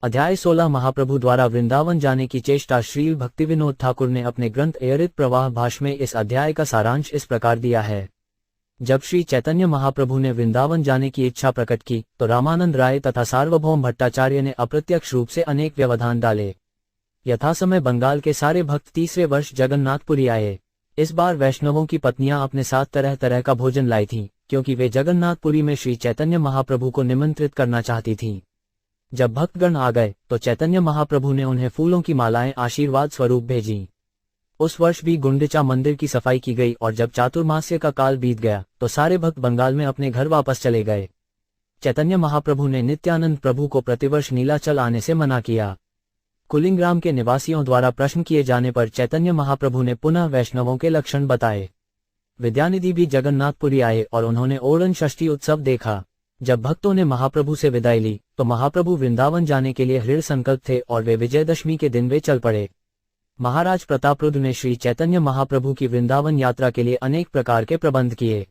अध्याय 16 महाप्रभु द्वारा वृंदावन जाने की चेष्टा। श्रील भक्तिविनोद ठाकुर ने अपने ग्रंथ एयरित प्रवाह भाष्य में इस अध्याय का सारांश इस प्रकार दिया है। जब श्री चैतन्य महाप्रभु ने वृंदावन जाने की इच्छा प्रकट की तो रामानंद राय तथा सार्वभौम भट्टाचार्य ने अप्रत्यक्ष रूप से अनेक व्यवधान डाले। यथासमय बंगाल के सारे भक्त तीसरे वर्ष जगन्नाथपुरी आए। इस बार वैष्णवों की पत्नियां अपने साथ तरह तरह का भोजन लाई थीं, क्योंकि वे जगन्नाथपुरी में श्री चैतन्य महाप्रभु को निमंत्रित करना चाहती थीं। जब भक्तगण आ गए तो चैतन्य महाप्रभु ने उन्हें फूलों की मालाएं आशीर्वाद स्वरूप भेजीं। उस वर्ष भी गुंडिचा मंदिर की सफाई की गई और जब चातुर्मास्य का काल बीत गया तो सारे भक्त बंगाल में अपने घर वापस चले गए। चैतन्य महाप्रभु ने नित्यानंद प्रभु को प्रतिवर्ष नीलाचल आने से मना किया। कुलिंग्राम के निवासियों द्वारा प्रश्न किए जाने पर चैतन्य महाप्रभु ने पुनः वैष्णवों के लक्षण बताए। विद्यानिधि भी जगन्नाथपुरी आए और उन्होंने ओरण षष्ठी उत्सव देखा। जब भक्तों ने महाप्रभु से विदाई ली तो महाप्रभु वृंदावन जाने के लिए दृढ़ संकल्प थे और वे विजयदशमी के दिन वे चल पड़े। महाराज प्रतापरुद्र ने श्री चैतन्य महाप्रभु की वृंदावन यात्रा के लिए अनेक प्रकार के प्रबंध किए।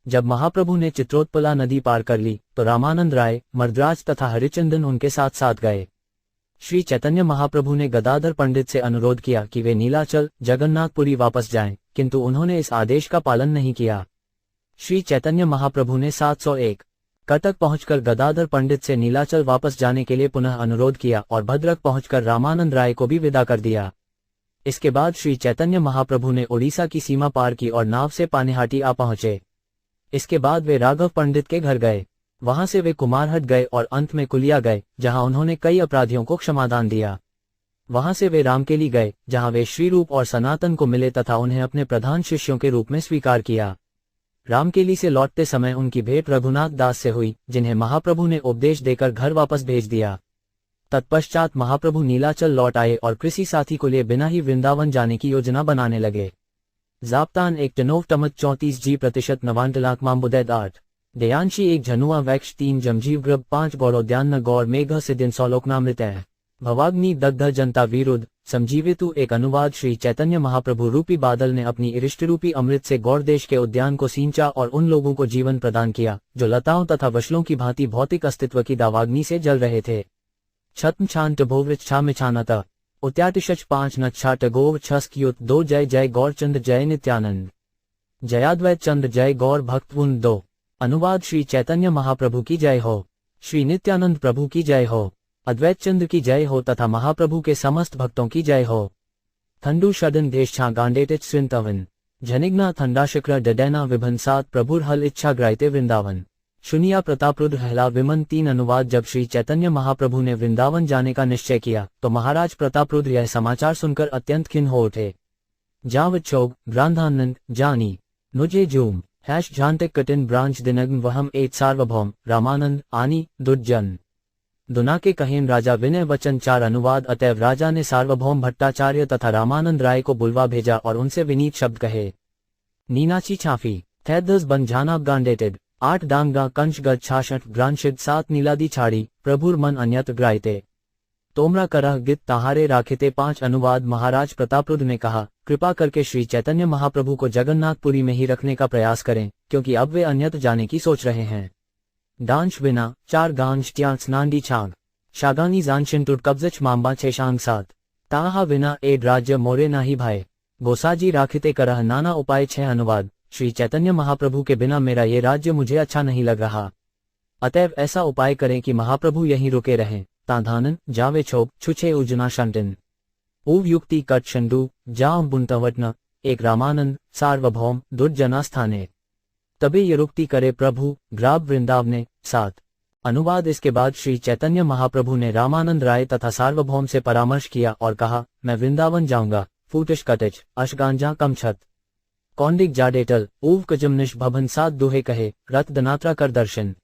जब महाप्रभु ने चित्रोत्पला नदी पार कर ली तो रामानंद राय, मर्दराज तथा हरिचंदन उनके साथ साथ गए। श्री चैतन्य महाप्रभु ने गदाधर पंडित से अनुरोध किया कि वे नीलाचल जगन्नाथपुरी वापस जाएं, किंतु उन्होंने इस आदेश का पालन नहीं किया। श्री चैतन्य महाप्रभु ने 701 कटक पहुंचकर गदाधर पंडित से नीलाचल वापस जाने के लिए पुनः अनुरोध किया और भद्रक पहुंचकर रामानंद राय को भी विदा कर दिया। इसके बाद श्री चैतन्य महाप्रभु ने उड़ीसा की सीमा पार की और नाव से पानीहाटी आ पहुंचे। इसके बाद वे राघव पंडित के घर गए। वहां से वे कुमारहट गए और अंत में कुलिया गए, जहां उन्होंने कई अपराधियों को क्षमादान दिया। वहां से वे रामकेली गए, जहां वे श्रीरूप और सनातन को मिले तथा उन्हें अपने प्रधान शिष्यों के रूप में स्वीकार किया। रामकेली से लौटते समय उनकी भेंट रघुनाथ दास से हुई, जिन्हें महाप्रभु ने उपदेश देकर घर वापस भेज दिया। तत्पश्चात महाप्रभु नीलाचल लौट आए और किसी साथी को लिए बिना ही वृंदावन जाने की योजना बनाने लगे। जाप्तान 1 टनोव टमत 34% नवांटलाक मामबुदैद 8 दयांशी 1 झनुआ वैक्ष 3 जमजीव ग्रब 5 गौरोद्यान न गौर मेघ सिदिन सौलोकनामृत भवाग्नि दग्ध जनता विरुद्ध समजीवितु। एक अनुवाद। श्री चैतन्य महाप्रभु रूपी बादल ने अपनी इरिष्ट रूपी अमृत से गौर देश के उद्यान को सींचा और उन लोगों को जीवन प्रदान किया जो लताओं तथा वशलों की भांति भौतिक अस्तित्व की दावाग्नि से जल रहे थे। छत्म छान टभोवृच्छा में छानत उत्यातिशच 5 नच्छा टगोव छस्क 2 जय जय गौरचंद जय नित्यानंद जयाद्वैत चंद जय गौर भक्तवुन 2। अनुवाद। श्री चैतन्य महाप्रभु की जय हो, श्री नित्यानंद प्रभु की जय हो, अद्वैत चंद्र की जय हो तथा महाप्रभु के समस्त भक्तों की जय हो। थंडू शदन देश छा गांडेटिच स्विंतवन झनिग्ना थंडाशक्र डडैना विभन सात प्रभुर हल इच्छा ग्राइते वृंदावन शुनिया प्रतापरुद्र हला विमन 3। अनुवाद। जब श्री चैतन्य महाप्रभु ने वृंदावन जाने का निश्चय किया तो महाराज प्रतापरुद्र यह समाचार सुनकर अत्यंत खिन्न हो उठे। जावच्छोग ग्रांधानंद जानी नुजे जूम हैश झांतिक कटिन ब्रांच दिनग्न वहम एत सार्वभौम रामानंद आनी दुर्जन दुना के कहेन राजा विनय वचन 4। अनुवाद। अतएव राजा ने सार्वभौम भट्टाचार्य तथा रामानंद राय को बुलवा भेजा और उनसे विनीत शब्द कहे। नीनाची छाफी थैदस बन झानाब गांडेटेड 8 डांगा कंशगत छाशठ ग्रांशिद 7 नीलादी छाड़ी प्रभुर मन अन्यत ग्राइते तोमरा करह गित ताहारे राखिते 5। अनुवाद। महाराज प्रतापरुद्र ने कहा, कृपा करके श्री चैतन्य महाप्रभु को जगन्नाथपुरी में ही रखने का प्रयास करें, क्योंकि अब वे अन्यत्र जाने की सोच रहे हैं। डांश बिना 4 गांश ट्यांस नांडी छांग शागानी जानशिंटुट कब्जच मांबा 6 शांग 7 ताहा विना एड राज्य मोरे नाही भाई गोसाजी राखिते करह नाना उपाय 6। अनुवाद। श्री चैतन्य महाप्रभु के बिना मेरा ये राज्य मुझे अच्छा नहीं लग रहा, अतएव ऐसा उपाय करें कि महाप्रभु यहीं रुके रहें। ताधानन जावे छोप छुछे उजना शंटिन उव युक्ति कट शंडू जाम बुंतवटन 1 रामानंद सार्वभौम दुर्जना स्थाने तबे यरुक्ति करे प्रभु ग्राब वृंदावने 7। अनुवाद। इसके बाद श्री चैतन्य महाप्रभु ने रामानंद राय तथा सार्वभौम से परामर्श किया और कहा, मैं वृंदावन जाऊंगा। फूटिश कटिच अशगांजा कमछत कौंडिक जाडेटल ऊव कजमनिश भवन 7 दुहे कहे रथ दनात्रा कर दर्शन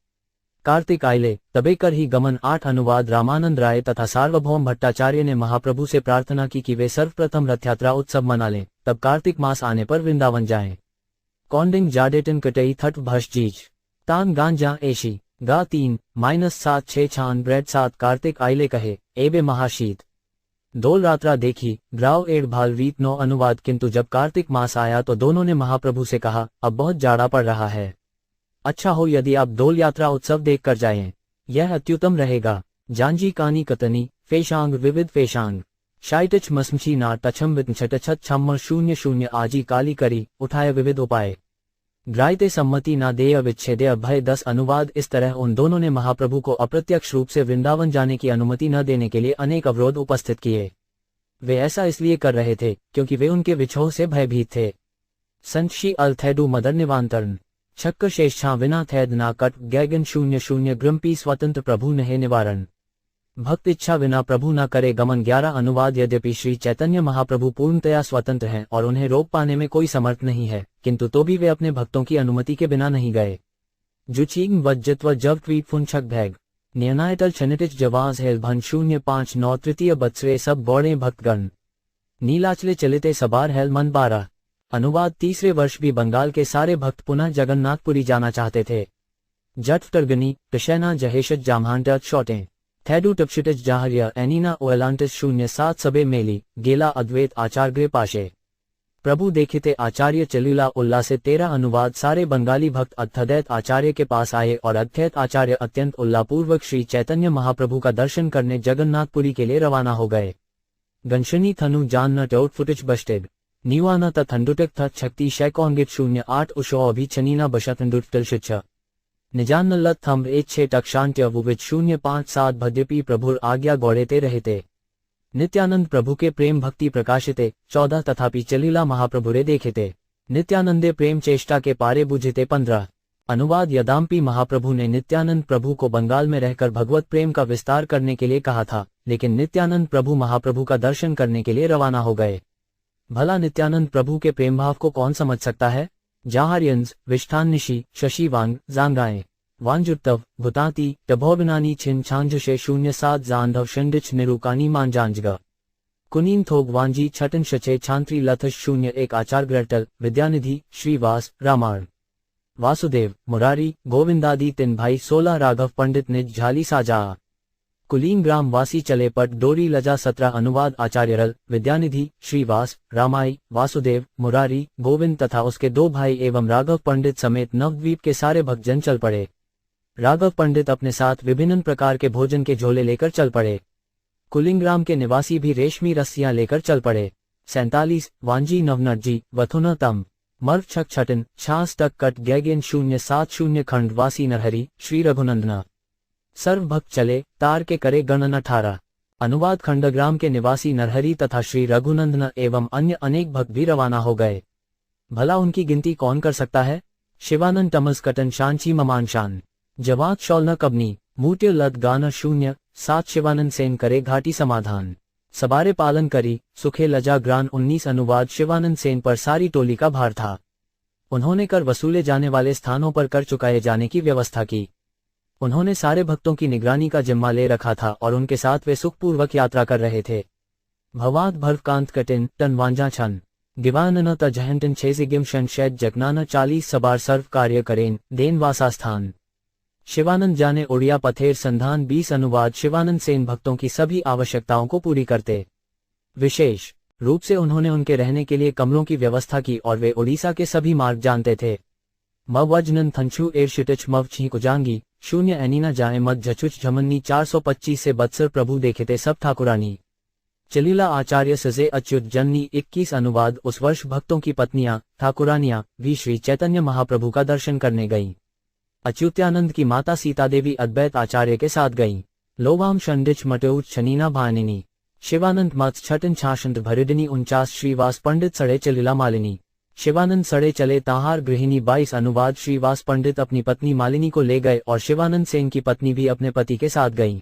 कार्तिक आइले तबे कर ही गमन 8। अनुवाद। रामानंद राय तथा सार्वभौम भट्टाचार्य ने महाप्रभु से प्रार्थना की कि वे सर्वप्रथम रथ यात्रा उत्सव मना लें, तब कार्तिक मास आने पर वृंदावन जाएं। कौंडिंग जाडेटन कटई थट भश जीज तान गांजा एशी गा 3-7 6 छान ब्रेड 7 कार्तिक आइले कहे एबे महाशीत दोल रात्रा देखी ग्राव एड भाल रीत 9। अनुवाद। किंतु जब कार्तिक मास आया तो दोनों ने महाप्रभु से कहा, अब बहुत जाड़ा पड़ रहा है, अच्छा हो यदि आप दोल यात्रा उत्सव देख कर जाएं, यह अत्युत्तम रहेगा। जांजी कानी कतनी फेशांग विविध फेशांग शाइटिच मस्मची ना टछम वित छटछत छम्म 00 आजी काली करी उठाए विविध उपाय ग्राह्यते सम्मति ना देय विच्छेदय भय 10 अनुवाद। इस तरह उन दोनों ने महाप्रभु को अप्रत्यक्ष रूप से वृंदावन जाने की अनुमति न देने के लिए अनेक अवरोध उपस्थित किए। वे ऐसा इसलिए कर रहे थे क्योंकि वे उनके विछोह से भयभीत थे। संशी अल थैडू मदर निवांतरण छक्कर शेषा विना थैद ना कट गैगन 00 ग्रम्पी स्वतंत्र प्रभु नहे निवारण भक्त इच्छा विना प्रभु न करे गमन। 11 अनुवाद। यद्यपि श्री चैतन्य महाप्रभु पूर्णतया स्वतंत्र हैं और उन्हें रोक पाने में कोई समर्थ नहीं है, किंतु तो भी वे अपने भक्तों की अनुमति के बिना नहीं गए। जुचींग वज्जत्व जब ट्वीट फुनछक भैग नियनायतल छनिटिच जवाज हेल भन 059 तृतीय बत्सरे सब बौड़े भक्तगण नीलाचले चलिते सबार हेल मन 12। अनुवाद। तीसरे वर्ष भी बंगाल के सारे भक्त पुनः जगन्नाथपुरी जाना चाहते थे। जट टर्गनी टशैना जहेशत जामहांट शॉटें थैडू टपशिटिच जाहरिया एनीना ओएलांटिस 07 सबे मेली गेला अद्वैत आचार्य पाशे प्रभु देखिते आचार्य चलीला उल्ला से 13 अनुवाद। सारे बंगाली भक्त अद्वैत आचार्य के पास आए और अद्वैत आचार्य अत्यंत उल्लापूर्वक श्री चैतन्य महाप्रभु का दर्शन करने जगन्नाथपुरी के लिए रवाना हो गए। गंशनी थनु जान न टोट फुटिच बस्टेड नीवाना तंडुटक थ शक्ति शैकोंगित 08 उशो अभी छनीना बशतंडुट तलशिच निजान लत थम्ब 1 टक्षांत्य वुविच 057 भद्यपी प्रभुर आज्ञा गौड़ेते रहते नित्यानंद प्रभु के प्रेम भक्ति प्रकाशिते 14 तथापि चलीला महाप्रभुरे देखिते नित्यानंदे प्रेम चेष्टा के पारे बुझिते 15। अनुवाद। यदाम्पि महाप्रभु ने नित्यानंद प्रभु को बंगाल में रहकर भगवत प्रेम का विस्तार करने के लिए कहा था, लेकिन नित्यानंद प्रभु महाप्रभु का दर्शन करने के लिए रवाना हो गए। भला नित्यानंद प्रभु के प्रेम भाव को कौन समझ सकता है। जाहरियंस विष्ठान्निशी शशिवांग जांगाएं वांजुत्तव भुताती टभोबिनानी छिन छांझुशे 07 जांधव शंडिच निरुकानी मांजांजगा कुनीन थोग वांजी छटन शचे छांत्री लथश 01 आचार्यटल विद्यानिधि श्रीवास रामायण वासुदेव मुरारी गोविंदादि 3 भाई 16 राघव पंडित निज झाली साजा कुलीन ग्राम वासी चले पट डोरी लजा 17। अनुवाद। आचार्यरल विद्यानिधि श्रीवास रामाई वासुदेव मुरारी गोविंद तथा उसके 2 भाई एवं राघव पंडित समेत नवद्वीप के सारे भक्तजन चल पड़े। राघव पंडित अपने साथ विभिन्न प्रकार के भोजन के झोले लेकर चल पड़े। कुलिंग्राम के निवासी भी रेशमी रस्सियां लेकर चल पड़े। 47 वांजी नवनटजी वथुना तम मर्ग छक छटन छास तक कट गैगेन 070 खंड वासी नरहरी श्री रघुनंदना सर्व भक्त चले तार के करे गणन 18। अनुवाद। खंडग्राम के निवासी नरहरी तथा श्री रघुनंदन एवं अन्य अनेक भक्त भी रवाना हो गए। भला उनकी गिनती कौन कर सकता है। शिवानंद टमस कटन शांची ममान शान जवात शौलना कबनी मूट्य लत गाना 07 शिवानंद सेन करे घाटी समाधान सबारे पालन करी सुखे लजा ग्रान 19। अनुवाद। शिवानंद सेन पर सारी टोली का भार था। उन्होंने कर वसूले जाने वाले स्थानों पर कर चुकाए जाने की व्यवस्था की। उन्होंने सारे भक्तों की निगरानी का जिम्मा ले रखा था और उनके साथ वे सुखपूर्वक यात्रा कर रहे थे। भवाद भर्वकांत कटिन टन वांजा छन गिवानन तजहंटन छेजिगिम शन शैद जगनाना 40 सबार सर्व कार्य करेन देन वासा स्थान शिवानंद जाने उड़िया पथेर संधान 20। अनुवाद। शिवानंद सेन भक्तों की सभी आवश्यकताओं को पूरी करते। विशेष रूप से उन्होंने उनके रहने के लिए कमरों की व्यवस्था की और वे उड़ीसा के सभी मार्ग जानते थे। मवजनन थंचू एरशिटिच मव छीकुजांगी 0 एनीना जाए मत झचुच झमन्नी 425 से बत्सर प्रभु देखते सब ठाकुरानी चलीला आचार्य सजे अच्युत जननी 21। अनुवाद। उस वर्ष भक्तों की पत्नियां ठाकुरानियां भी श्री चैतन्य महाप्रभु का दर्शन करने गईं। अच्युत्यानंद की माता सीता देवी अद्वैत आचार्य के साथ गईं। लोवाम शंडिच मटौच छनीना भानिनी शिवानंद मत छटन छाशंत भरिदिनी 49 श्रीवास पंडित सड़े चलीला मालिनी शिवानंद सड़े चले ताहार गृहिणी 22। अनुवाद। श्रीवास पंडित अपनी पत्नी मालिनी को ले गए और शिवानंद सेन की पत्नी भी अपने पति के साथ गईं।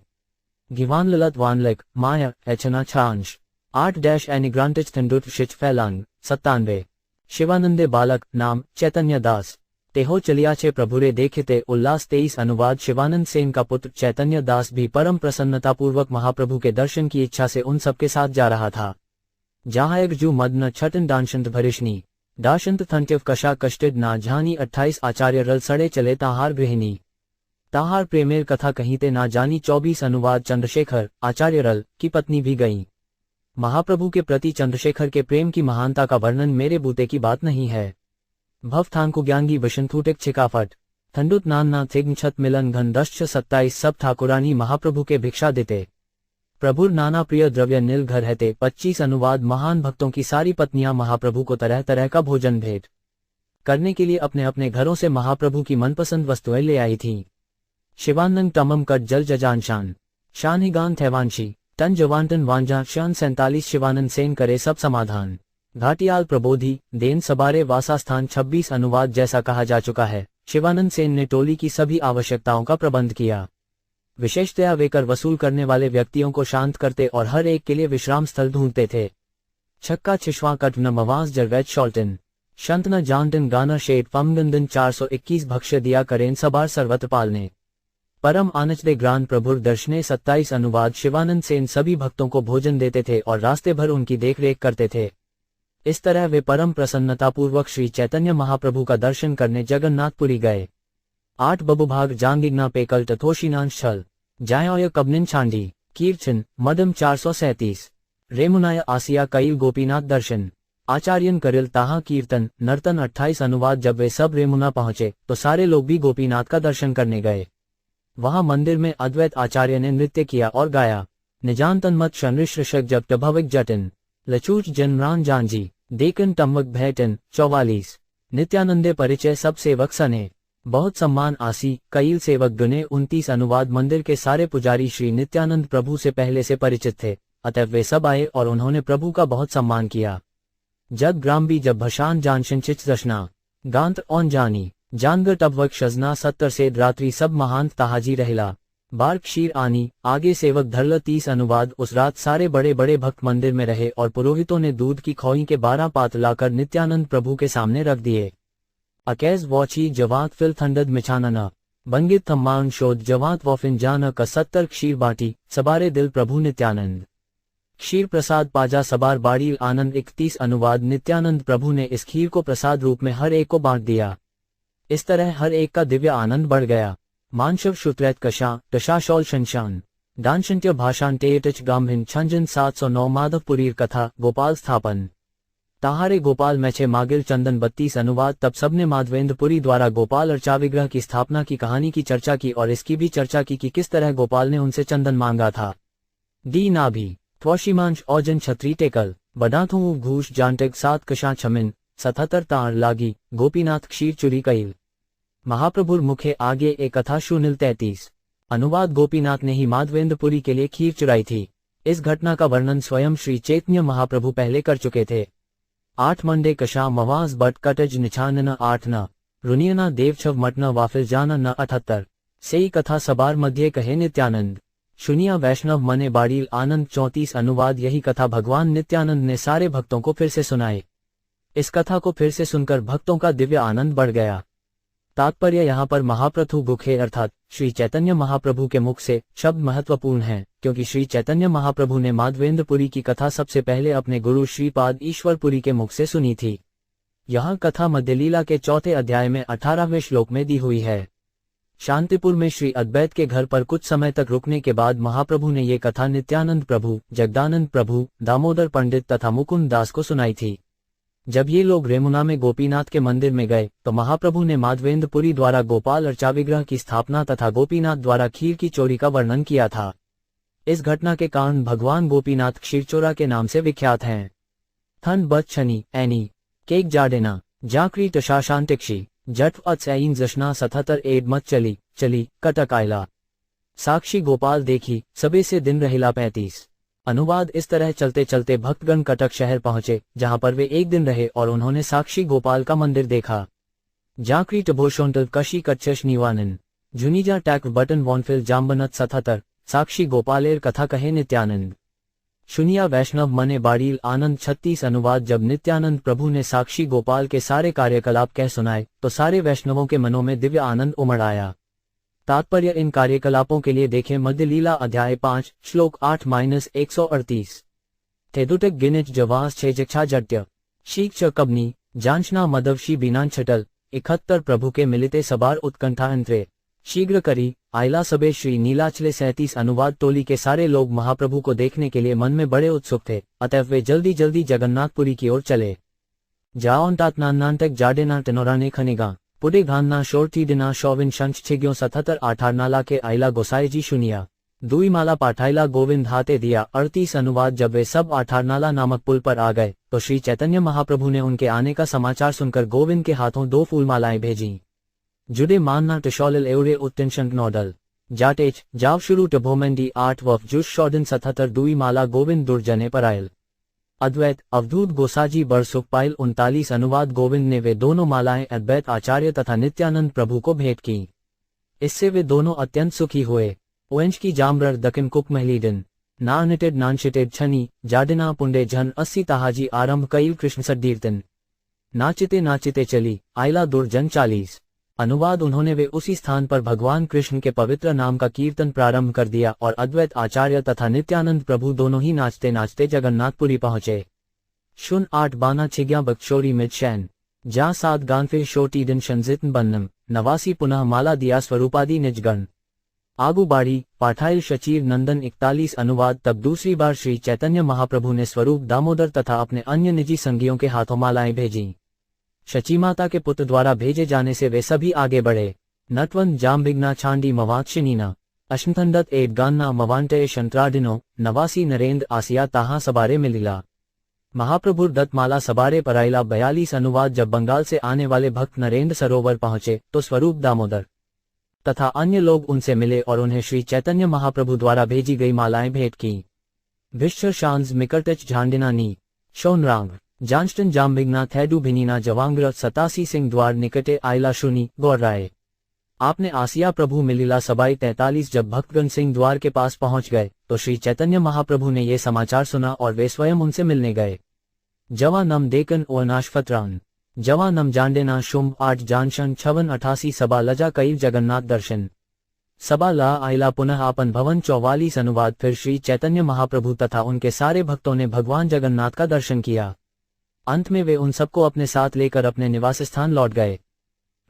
गिवान ललत वानलक माया एचना छांश 8 एनिग्रांटिच थंडुट शिच फैलांग 97। शिवानंदे बालक नाम चैतन्य दास तेहो चलियाचे प्रभुरे देखते उल्लास 23। अनुवाद। शिवानंद सेन का पुत्र चैतन्य दास भी परम प्रसन्नतापूर्वक महाप्रभु के दर्शन की इच्छा से उन सबके साथ जा रहा था। जहायक जू मदन छटन डांशंत भरिष्णी दाशंत थंत्यव कशा कष्टिड ना झानी 28 आचार्य रल सड़े चले ताहार गृहिणी ताहार प्रेमेर कथा कहीते ना जानी 24। अनुवाद। चंद्रशेखर आचार्य रल की पत्नी भी गईं। महाप्रभु के प्रति चंद्रशेखर के प्रेम की महानता का वर्णन मेरे बूते की बात नहीं है। भव थांकु ज्ञांगी वशंथुटिक छिकाफट थंडुत नान्ना थिग्न छत मिलन घन 10-27 सब ठाकुरानी महाप्रभु के भिक्षा देते प्रभुर नाना प्रिय द्रव्य नील घर रहते 25 अनुवाद महान भक्तों की सारी पत्नियां महाप्रभु को तरह तरह का भोजन भेंट करने के लिए अपने अपने घरों से महाप्रभु की मनपसंद वस्तुएं ले आई थीं। शिवानंद टमम कट जल जजानशान शानहिगान थैवांशी टन जवानटन वांझा शान 47 शिवानंद सेन करे सब समाधान घाटियाल प्रबोधि देन सबारे वासास्थान 26 अनुवाद जैसा कहा जा चुका है। शिवानंद सेन ने टोली की सभी आवश्यकताओं का प्रबंध किया। विशेषतया वे कर वसूल करने वाले व्यक्तियों को शांत करते और हर एक के लिए विश्राम स्थल ढूंढते थे। छक्का छिशवा कट न मवास जरवैत शॉल्टन शंतन जानटन गाना शेट पमगंदन 421 भक्ष्य दिया करें सबार सर्वतपाल ने परम आनचदे ग्रान प्रभुर दर्शने 27 अनुवाद शिवानंद सेन सभी भक्तों को भोजन देते थे और रास्ते भर उनकी देखरेख करते थे। इस तरह वे परम प्रसन्नतापूर्वक श्री चैतन्य महाप्रभु का दर्शन करने जगन्नाथपुरी गए। 8 बबुभाग जांगिग्ना पेकल तथोशिनांश छल जायोय कबनिन छांडी कीर्तन मदम 437 रेमुनाय आसिया कईल गोपीनाथ दर्शन आचार्यन करिल ताहा कीर्तन नर्तन 28 अनुवाद जब वे सब रेमुना पहुंचे तो सारे लोग भी गोपीनाथ का दर्शन करने गए। वहां मंदिर में अद्वैत आचार्य ने नृत्य किया और गाया। निजानतन मत शनृश्रशक जब टभविक जटिन लचूच जनरान जानजी देखन टमवक भैटन 44 नित्यानंदे परिचय सब सेवक सने बहुत सम्मान आसी कईल सेवक गणे 29 अनुवाद मंदिर के सारे पुजारी श्री नित्यानंद प्रभु से पहले से परिचित थे, अतः वे सब आए और उन्होंने प्रभु का बहुत सम्मान किया। जब ग्राम्बी जब भशान जानशिंचिच दशना गांत औन जानी जानगर टबवक शजना 70 से रात्रि सब महांत ताहाजी रहला बार क्षीर आनी आगे सेवक धरल 30 अनुवाद उस रात सारे बड़े बड़े भक्त मंदिर में रहे और पुरोहितों ने दूध की खोई के 12 पात लाकर नित्यानंद प्रभु के सामने रख दिए। अकैज वॉची जवात फिल थंडद मिछानना बंगित थम्मान शोध जवात वॉफिन जान का 70 क्षीर बाटी सबारे दिल प्रभु नित्यानंद क्षीर प्रसाद पाजा सबार बाड़ी आनंद 31 अनुवाद नित्यानंद प्रभु ने इस खीर को प्रसाद रूप में हर एक को बांट दिया। इस तरह हर एक का दिव्य आनंद बढ़ गया। मानशव शुत्रैत कशा टशाशौल शंशान दानशंत्य भाषान टेटच गाम्भिन छंजन 709 माधवपुरीर कथा गोपाल स्थापन ताहारे गोपाल मैचे मागिल चंदन 32 अनुवाद तब सबने माधवेंद्रपुरी द्वारा गोपाल अर्चाविग्रह की स्थापना की कहानी की चर्चा की और इसकी भी चर्चा की कि किस तरह गोपाल ने उनसे चंदन मांगा था। डी नाभि त्वशिमांश औजन छत्री टेकल बडाथू घूष जानटेक 7 कशा छमिन 77 तार लागी गोपीनाथ क्षीर चुरी कईल महाप्रभुर मुखे आगे एक कथा शून्य 33 अनुवाद गोपीनाथ ने ही माधवेंद्रपुरी के लिए खीर चुराई थी। इस घटना का वर्णन स्वयं श्री चैतन्य महाप्रभु पहले कर चुके थे। 8 मंडे कशा मवास बट कटज निछानन 8 न रुनियना देवछव मटन वाफिल जाना न 78 सेई कथा सबार मध्य कहे नित्यानंद शुनिया वैष्णव मने बाड़ील आनंद 34 अनुवाद यही कथा भगवान नित्यानंद ने सारे भक्तों को फिर से सुनाई। इस कथा को फिर से सुनकर भक्तों का दिव्य आनंद बढ़ गया। तात्पर्य यहाँ पर महाप्रभु गुखे अर्थात श्री चैतन्य महाप्रभु के मुख से शब्द महत्वपूर्ण हैं, क्योंकि श्री चैतन्य महाप्रभु ने माधवेंद्रपुरी की कथा सबसे पहले अपने गुरु श्रीपाद ईश्वरपुरी के मुख से सुनी थी। यह कथा मध्यलीला के 4 अध्याय में 18वें श्लोक में दी हुई है। शांतिपुर में श्री अद्वैत के घर पर कुछ समय तक रुकने के बाद महाप्रभु ने ये कथा नित्यानंद प्रभु, जगदानंद प्रभु, दामोदर पंडित तथा मुकुंद दास को सुनाई थी। जब ये लोग रेमुना में गोपीनाथ के मंदिर में गए तो महाप्रभु ने माधवेंद्रपुरी द्वारा गोपाल अर्चाविग्रह की स्थापना तथा गोपीनाथ द्वारा खीर की चोरी का वर्णन किया था। इस घटना के कारण भगवान गोपीनाथ क्षीरचोरा के नाम से विख्यात हैं। थन बत छनी एनी केक जाडेना जाकरी टशाशांतिक्षी जट अत्सैन जशना 77 एड मत चली चली कटक आयला साक्षी गोपाल देखी सबे से दिन रहिला 35 अनुवाद इस तरह चलते चलते भक्तगण कटक शहर पहुंचे, जहां पर वे एक दिन रहे और उन्होंने साक्षी गोपाल का मंदिर देखा। जाकरी टभोशोंटल कशी कच्चश निवानन जुनीजा टैक बटन वॉनफिल जाम्बनत 77 साक्षी गोपालेर कथा कहे नित्यानंद शुनिया वैष्णव मने बाड़ील आनंद 36 अनुवाद जब नित्यानंद प्रभु ने साक्षी गोपाल के सारे कार्यकलाप कह सुनाए तो सारे वैष्णवों के मनों में दिव्य आनंद उमड़ आया। तात्पर्य इन कार्यकलापों के लिए देखें मध्यलीला अध्याय 5 श्लोक 8-138 थेदुटक गिनिच जवास छेजक्षा जट्य शीख च कबनी जांचना मदवशी बीनान छटल 71 प्रभु के मिलिते सबार उत्कंठा अंतरे शीघ्र करी आयला सबे श्री नीलाचले 37 अनुवाद टोली के सारे लोग महाप्रभु को देखने के लिए मन में बड़े उत्सुक थे, अतः वे जल्दी जल्दी जगन्नाथपुरी की ओर चले। जाओन तात नान्नांतक जाडेना टेनोराने खनेगा पुडे घानना शोरथी दिना शौविन शंच छिग्यों 77 18 के आइला गोसाईजी शुनिया दुई माला पाठाइला गोविंद हाथे दिया 38 अनुवाद। जब वे सब 18 नामक पुल पर आ गए तो श्री चैतन्य महाप्रभु ने उनके आने का समाचार सुनकर गोविंद के हाथों 2 फूलमालाएं भेजी। जुडे मानना टिशोलिल एवरे उत्तिंशंक नोडल जाटेच जाव शुरू टभोमेंडी 8 वफ जुश शौदिन 77 दुई माला गोविंद दुर्जने पर आयल। अद्वैत अवधूत गोसाजी बरसुख पाइल 39 अनुवाद। गोविंद ने वे दोनों मालाएं अद्वैत आचार्य तथा नित्यानंद प्रभु को भेंट की। इससे वे दोनों अत्यंत सुखी हुए। ओएंज की जामरर दकिन कुक महलीडिन नानिटेड नानशिटेड छनी जाडिना पुंडे झन 80 तहाजी आरंभ कईल कृष्ण सद्दीर्तन नाचिते नाचिते चली आइला दुर्जन 40 अनुवाद। उन्होंने वे उसी स्थान पर भगवान कृष्ण के पवित्र नाम का कीर्तन प्रारंभ कर दिया और अद्वैत आचार्य तथा नित्यानंद प्रभु दोनों ही नाचते नाचते जगन्नाथपुरी पहुंचे। 08 बाना छिग्या बक्शोरी मिदशैन जा 7 गानफिर शोटी दिन शंजितन बन्नम 89 पुनः माला दिया स्वरूपादि निजगण आगुबाड़ी पाठाइल शचीर नंदन 41 अनुवाद। तब दूसरी बार श्री चैतन्य महाप्रभु ने स्वरूप दामोदर तथा अपने अन्य निजी संगियों के हाथों मालाएं भेजी। शचीमाता के पुत्र द्वारा भेजे जाने से वे सभी आगे बढ़े। नटवन जाम्बिग्ना छांडी मवाक्षिनीना अश्नथंडत एड गान्ना मवांटे शंत्राडिनो 89 नरेंद्र आसिया ताहा सबारे मिलिला महाप्रभु दत्त माला सबारे पराइला 42 अनुवाद। जब बंगाल से आने वाले भक्त नरेंद्र सरोवर पहुंचे तो स्वरूप दामोदर तथा अन्य लोग उनसे मिले और उन्हें श्री चैतन्य महाप्रभु द्वारा भेजी गई मालाएं भेंट की। भिश्चर शांज मिकरटच झांडिना नी शोनरांग जानस्टन जाम्बिग्ना थैडू भिनीना जवांग्र 87 सिंह द्वार निकटे आइला शुनी गौर राय। आपने आसिया प्रभु मिलिला सबाई 43। जब भक्तगण सिंह द्वार के पास पहुंच गए तो श्री चैतन्य महाप्रभु ने ये समाचार सुना और वे स्वयं उनसे मिलने गए। जवा नम देकन ओ नाशफतरान जवा नम जांडेना शुंभ 8 जानशन 56 88 सबा लजा कईल जगन्नाथ दर्शन सबा ला आइला पुनः आपन भवन 44 अनुवाद। फिर श्री चैतन्य महाप्रभु तथा उनके सारे भक्तों ने भगवान जगन्नाथ का दर्शन किया। अंत में वे उन सबको अपने साथ लेकर अपने निवास स्थान लौट गए।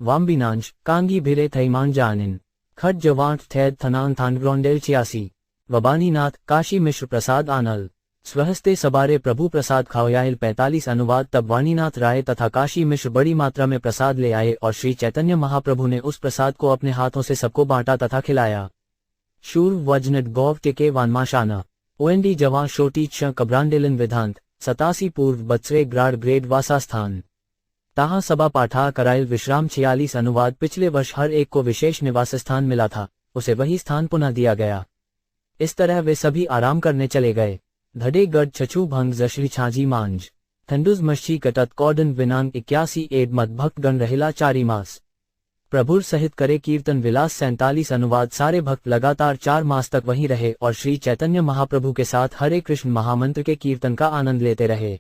वाम्बिनांश कांगी भिरे थईमान जानिन खट जवांट थैद थनान थानग्रोंडेल 86 वबानीनाथ काशी मिश्र प्रसाद आनल स्वहस्ते सबारे प्रभु प्रसाद खाओयाइल 45 अनुवाद। तब वाणीनाथ राय तथा काशी मिश्र बड़ी मात्रा में प्रसाद ले आए और श्री चैतन्य महाप्रभु ने उस प्रसाद को अपने हाथों से सबको बांटा तथा खिलाया। शूर वजनट गौव टिके वानमाशाना ओएनडी जवां शोटी क्ष कब्रांडेलिन विधांत 87 पूर्व बत्सरे ग्राड ग्रेड वासास्थान ताहा सभा पाठा कराइल विश्राम 46 अनुवाद। पिछले वर्ष हर एक को विशेष निवास स्थान मिला था, उसे वही स्थान पुनः दिया गया। इस तरह वे सभी आराम करने चले गए। धडे गढ़ छछू भंग जश्री छाजी मांझ थंडुज मच्छी कटत कौडन विनांग 81 एड मत भक्त गण रहेला 4 मास प्रभुर सहित करे कीर्तन विलास 47 अनुवाद। सारे भक्त लगातार 4 मास तक वहीं रहे और श्री चैतन्य महाप्रभु के साथ हरे कृष्ण महामंत्र के कीर्तन का आनंद लेते रहे।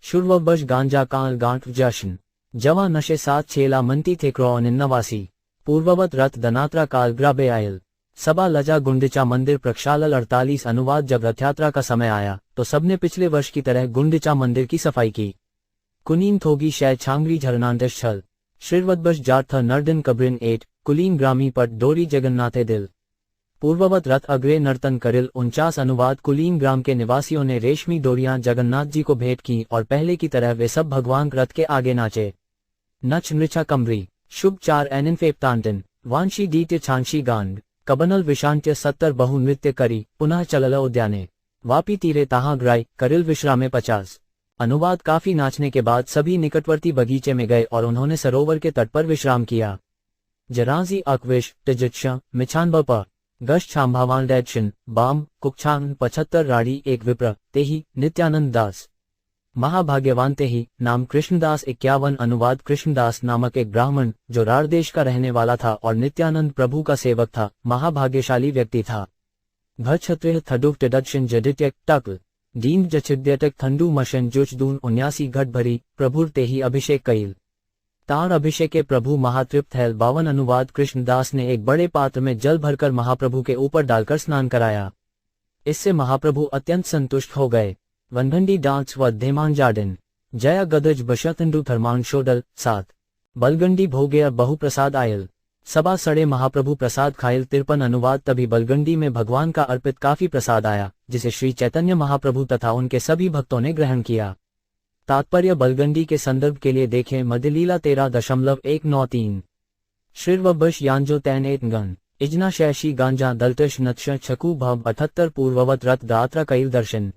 शुर्वबश गांजा काल गांठ जश्न जवा नशे 7 छेला मंती थे क्रो 89 पूर्ववत रथ दनात्रा काल ग्राबे आयल सबा लजा गुंडिचा मंदिर प्रक्षालल 48 अनुवाद। जब रथ यात्रा का समय आया तो सबने पिछले वर्ष की तरह गुंडिचा मंदिर की सफाई की। कुनीन थोगी शय छांगरी झरनांटेश छल श्रीवदबश जार्थ नर्दन कब्रिन 8 कुलीन ग्रामी पट डोरी जगन्नाथे दिल पूर्ववत रथ अग्रे नर्तन करिल 49 अनुवाद। कुलीन ग्राम के निवासियों ने रेशमी डोरियां जगन्नाथ जी को भेंट की और पहले की तरह वे सब भगवान रथ के आगे नाचे। नच नृचा कमरी शुभ 4 एनन फेप्तांटन वांशी डीटे छांशी गांड कबनल विशांत्य 70 बहु नृत्य करी पुनः चलल उद्याने वापी तीरे ताहा ग्राई करिल विश्रामे 50 अनुवाद। काफी नाचने के बाद सभी निकटवर्ती बगीचे में गए और उन्होंने सरोवर के तट पर विश्राम किया। जराजी अकविश टिजित्श मिछान बप गश छाम्भावान डैक्शन बाम कुकछांग 75 राड़ी एक विप्र तेही नित्यानंद दास महाभाग्यवान तेही नाम कृष्णदास 51 अनुवाद। कृष्णदास नामक एक ब्राह्मण जो राढ़ देश का रहने वाला था और नित्यानंद प्रभु का सेवक था, महाभाग्यशाली व्यक्ति था। घर क्षत्रिय थडुक टिडक्शन जडित्यक टक्ल दीन जचिद्यटक थंडू मशन जुचदून 79 घट भरी प्रभुर तेही अभिषेक कईल तार अभिषेक के प्रभु महातृप्त है 52 अनुवाद। कृष्णदास ने एक बड़े पात्र में जल भरकर महाप्रभु के ऊपर डालकर स्नान कराया। इससे महाप्रभु अत्यंत संतुष्ट हो गए। वनभंडी डांस व धेमान जार्डन जया गदज बशतंडु थर्मान शोडल 7 बलगंडी भोगे बहु प्रसाद आयल सबा सड़े महाप्रभु प्रसाद खायल 53 अनुवाद। तभी बलगंडी में भगवान का अर्पित काफी प्रसाद आया जिसे श्री चैतन्य महाप्रभु तथा उनके सभी भक्तों ने ग्रहण किया। तात्पर्य बलगंडी के संदर्भ के लिए देखें मध्यलीला 13.193। श्रीर्वबश यांजो तैन एत गण इजना शैशी गांजा दलतश नत्श छकु भव 78 पूर्ववत रथ दात्रा कईल दर्शन।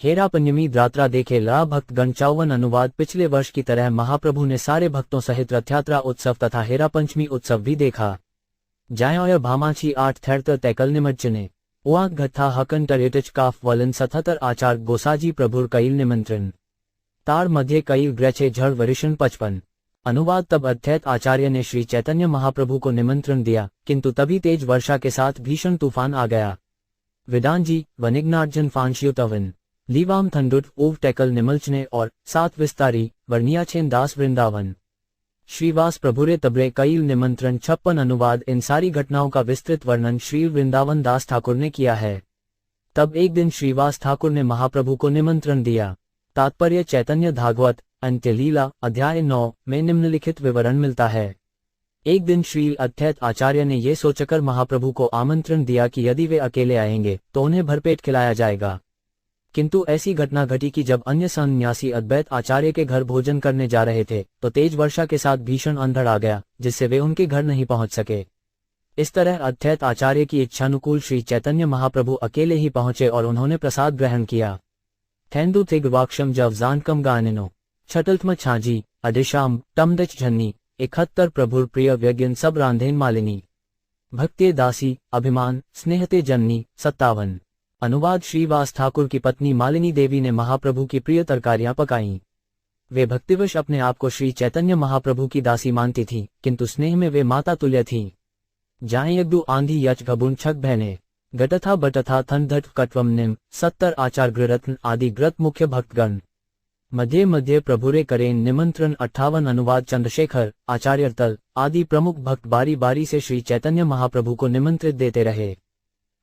हेरा पंचमी दात्रा देखे ला भक्त गण 54 अनुवाद। पिछले वर्ष की तरह महाप्रभु ने सारे भक्तों सहित रथयात्रा उत्सव तथा हेरा पंचमी उत्सव भी देखा। जाय भामाची 8 थैरतर तैकल निमज्जने ओआक घत्था हकन टरेटच काफ वलन 77 आचार गोसाजी प्रभुर कईल निमंत्रण। तार मध्य कईल ग्रचे झड़ वरिषण 55। अनुवाद तब अद्वैत आचार्य ने श्री चैतन्य महाप्रभु को निमंत्रण दिया, किंतु तभी तेज वर्षा के साथ भीषण तूफान आ गया। विदानजी वनिग्नार्जन फांशियुतवन लीवाम थंडुट ओव टैकल निमल्चने और 7 विस्तारी वर्णियाछेन दास वृंदावन। श्रीवास प्रभुरे तबरे कईल निमंत्रण 56 अनुवाद। इन सारी घटनाओं का विस्तृत वर्णन श्री वृंदावन दास ठाकुर ने किया है। तब एक दिन श्रीवास ठाकुर ने महाप्रभु को निमंत्रण दिया। तात्पर्य चैतन्य भागवत अंत्य लीला अध्याय 9 में निम्नलिखित विवरण मिलता है। एक दिन श्री अद्वैत आचार्य ने ये सोचकर महाप्रभु को आमंत्रण दिया कि यदि वे अकेले आएंगे तो उन्हें भरपेट खिलाया जाएगा। किंतु ऐसी घटना घटी कि जब अन्य सन्यासी अद्वैत आचार्य के घर भोजन करने जा रहे थे तो तेज वर्षा के साथ भीषण अंधड़ आ गया, जिससे वे उनके घर नहीं पहुंच सके। इस तरह अद्वैत आचार्य की इच्छानुकूल श्री चैतन्य महाप्रभु अकेले ही पहुंचे और उन्होंने प्रसाद ग्रहण किया। थैंदु थिगवाक्षम जवजानकम गानिनो छटल्थम छाजी अदिशाम टमदच झन्नी 71 प्रभुर प्रिय व्यज्ञन सब रांधेन मालिनी भक्ति दासी अभिमान स्नेहते जननी 57। अनुवाद श्रीवास ठाकुर की पत्नी मालिनी देवी ने महाप्रभु की प्रिय तरकारियां पकाईं। वे भक्तिवश अपने आप को श्री चैतन्य महाप्रभु की दासी मानती थीं, किंतु स्नेह में वे माता तुल्य थीं। जाए यज्ञु आंधी यच घबुन छक बहने गटथा बटथा थनधट कटवम निम 70 आचार गृरत्न आदि ग्रत मुख्य भक्तगण। मध्य मध्य प्रभुरे करें निमंत्रण 58 अनुवाद चंद्रशेखर आचार्यतल आदि प्रमुख भक्त बारी बारी से श्री चैतन्य महाप्रभु को निमंत्रित देते रहे।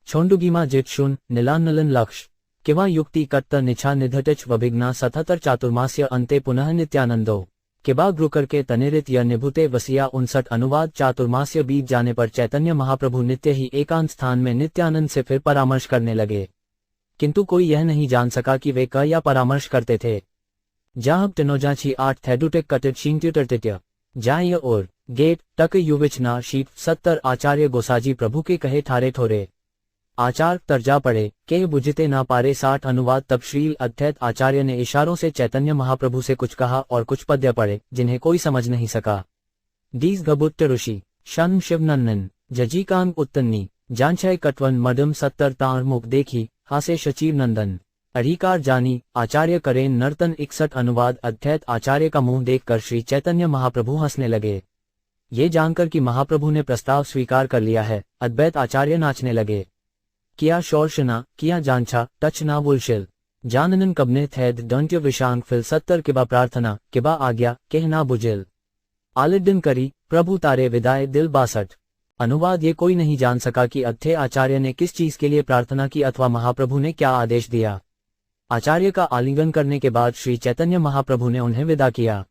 छोंडुगीमा जितशुन नीलानलन लक्ष्य किवा युक्ति कट्ट निछा निधटच वभिघ्ना 77 चातुर्मास्य अंते पुनः नित्यानंदो किबा ग्रुकर के तनिरित य निभुते वसिया 59 अनुवाद। चातुर्मास्य बीत जाने पर चैतन्य महाप्रभु नित्य ही एकांत स्थान में नित्यानंद से फिर परामर्श करने लगे, किंतु कोई यह नहीं जान सका कि वे क या परामर्श करते थे। जाहब टिनोजाची 8 थैडुटेक कटिट शिंगट्युटर्टित्य जाय और गेट टक युविचना शीट 70 आचार्य गोसाजी प्रभु के कहे ठारे ठोरे आचार तर्जा पड़े के बुझते ना पारे 60 अनुवाद। तब श्री अद्वैत आचार्य ने इशारों से चैतन्य महाप्रभु से कुछ कहा और कुछ पद्य पढ़े जिन्हें कोई समझ नहीं सका। डीस गबुत्त ऋषि शन शिवनन्नन जजीकांग उत्तन्नी जानछय कटवन मडम 70 तार मुख देखी हासे शचीर नंदन अधिकार जानी आचार्य करेन नर्तन 61 अनुवाद। अद्वैत आचार्य का मुंह देखकर श्री चैतन्य महाप्रभु हंसने लगे। ये जानकर कि महाप्रभु ने प्रस्ताव स्वीकार कर लिया है, अद्वैत आचार्य नाचने लगे। किया शौर्षना किया जानछा टच ना बुलशिल जाननन कबने थैद डंट्य विशांग फिल 70 किबा प्रार्थना किबा आज्ञा कह ना बुझिल आलिद्दन करी प्रभु तारे विदाय दिल 62। अनुवाद ये कोई नहीं जान सका कि अद्वैत आचार्य ने किस चीज के लिए प्रार्थना की अथवा महाप्रभु ने क्या आदेश दिया। आचार्य का आलिंगन करने के बाद श्री चैतन्य महाप्रभु ने उन्हें विदा किया।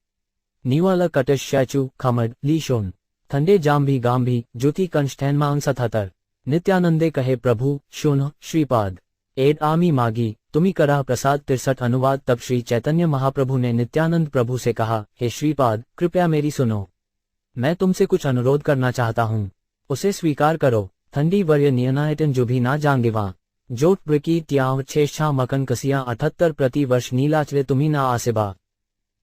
नीवाला कटश शैचु खमड लीशोन ठंडे जाम्भी गाम्भी ज्योति कंष्ठैन मांग 77। नित्यानंदे कहे प्रभु शुन श्रीपाद एड आमी मागी तुमी करा प्रसाद 63 अनुवाद। तब श्री चैतन्य महाप्रभु ने नित्यानंद प्रभु से कहा, हे श्रीपाद कृपया मेरी सुनो, मैं तुमसे कुछ अनुरोध करना चाहता हूँ, उसे स्वीकार करो। ठंडी वर्य नियनायटन जो भी ना जांगिवा जोट ब्रिकी त्याव छेषा मकन कसिया 78 प्रति वर्ष नीलाचले तुम्ही ना आसेबा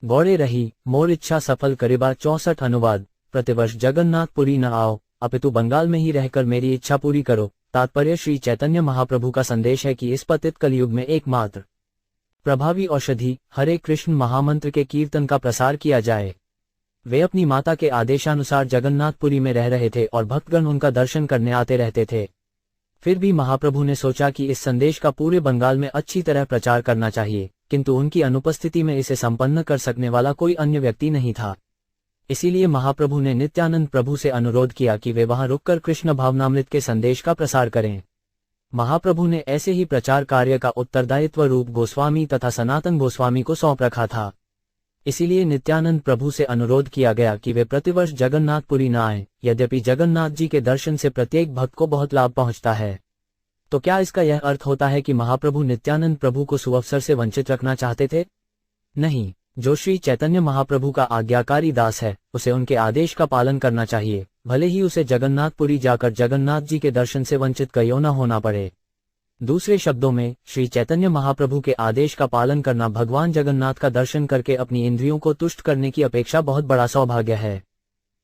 गौड़े रही मोर इच्छा सफल करेबा 64 अनुवाद। प्रतिवर्ष जगन्नाथपुरी न आओ अपितु बंगाल में ही रहकर मेरी इच्छा पूरी करो। तात्पर्य श्री चैतन्य महाप्रभु का संदेश है कि इस पतित कलयुग में एकमात्र प्रभावी औषधि हरे कृष्ण महामंत्र के कीर्तन का प्रसार किया जाए। वे अपनी माता के आदेशानुसार जगन्नाथपुरी में रह रहे थे और भक्तगण उनका दर्शन करने आते रहते थे। फिर भी महाप्रभु ने सोचा कि इस संदेश का पूरे बंगाल में अच्छी तरह प्रचार करना चाहिए, किंतु उनकी अनुपस्थिति में इसे संपन्न कर सकने वाला कोई अन्य व्यक्ति नहीं था। इसीलिए महाप्रभु ने नित्यानंद प्रभु से अनुरोध किया कि वे वहां रुककर कृष्ण भावनामृत के संदेश का प्रसार करें। महाप्रभु ने ऐसे ही प्रचार कार्य का उत्तरदायित्व रूप गोस्वामी तथा सनातन गोस्वामी को सौंप रखा था। इसीलिए नित्यानंद प्रभु से अनुरोध किया गया कि वे प्रतिवर्ष जगन्नाथपुरी न आएं, यद्यपि जगन्नाथ जी के दर्शन से प्रत्येक भक्त को बहुत लाभ पहुंचता है। तो क्या इसका यह अर्थ होता है कि महाप्रभु नित्यानंद प्रभु को सुअवसर से वंचित रखना चाहते थे? नहीं, जो श्री चैतन्य महाप्रभु का आज्ञाकारी दास है उसे उनके आदेश का पालन करना चाहिए, भले ही उसे जगन्नाथपुरी जाकर जगन्नाथ जी के दर्शन से वंचित क्यों न होना पड़े। दूसरे शब्दों में श्री चैतन्य महाप्रभु के आदेश का पालन करना भगवान जगन्नाथ का दर्शन करके अपनी इंद्रियों को तुष्ट करने की अपेक्षा बहुत बड़ा सौभाग्य है।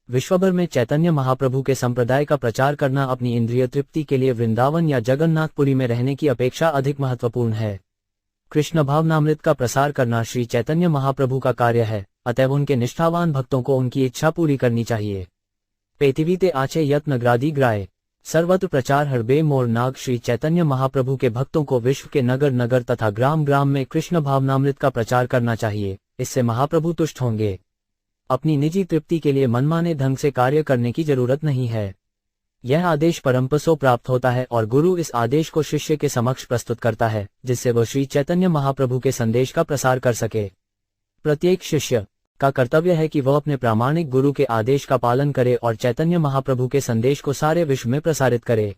विश्वभर में चैतन्य महाप्रभु के संप्रदाय का प्रचार करना अपनी इंद्रिय तृप्ति के लिए वृंदावन या जगन्नाथपुरी में रहने की अपेक्षा अधिक महत्वपूर्ण है। कृष्ण भावनामृत का प्रसार करना श्री चैतन्य महाप्रभु का कार्य है, अतएव उनके निष्ठावान भक्तों को उनकी इच्छा पूरी करनी चाहिए। पृथ्वीते आचे यत्न ग्रादी ग्राए, सर्वत्र प्रचार हरबे मोर नाग। श्री चैतन्य महाप्रभु के भक्तों को विश्व के नगर नगर तथा ग्राम ग्राम में कृष्ण भावनामृत का प्रचार करना चाहिए, इससे महाप्रभु तुष्ट होंगे। अपनी निजी तृप्ति के लिए मनमाने ढंग से कार्य करने की जरूरत नहीं है। यह आदेश परमपसों प्राप्त होता है और गुरु इस आदेश को शिष्य के समक्ष प्रस्तुत करता है, जिससे वह श्री चैतन्य महाप्रभु के संदेश का प्रसार कर सके। प्रत्येक शिष्य का कर्तव्य है कि वह अपने प्रामाणिक गुरु के आदेश का पालन करे और चैतन्य महाप्रभु के संदेश को सारे विश्व में प्रसारित करे।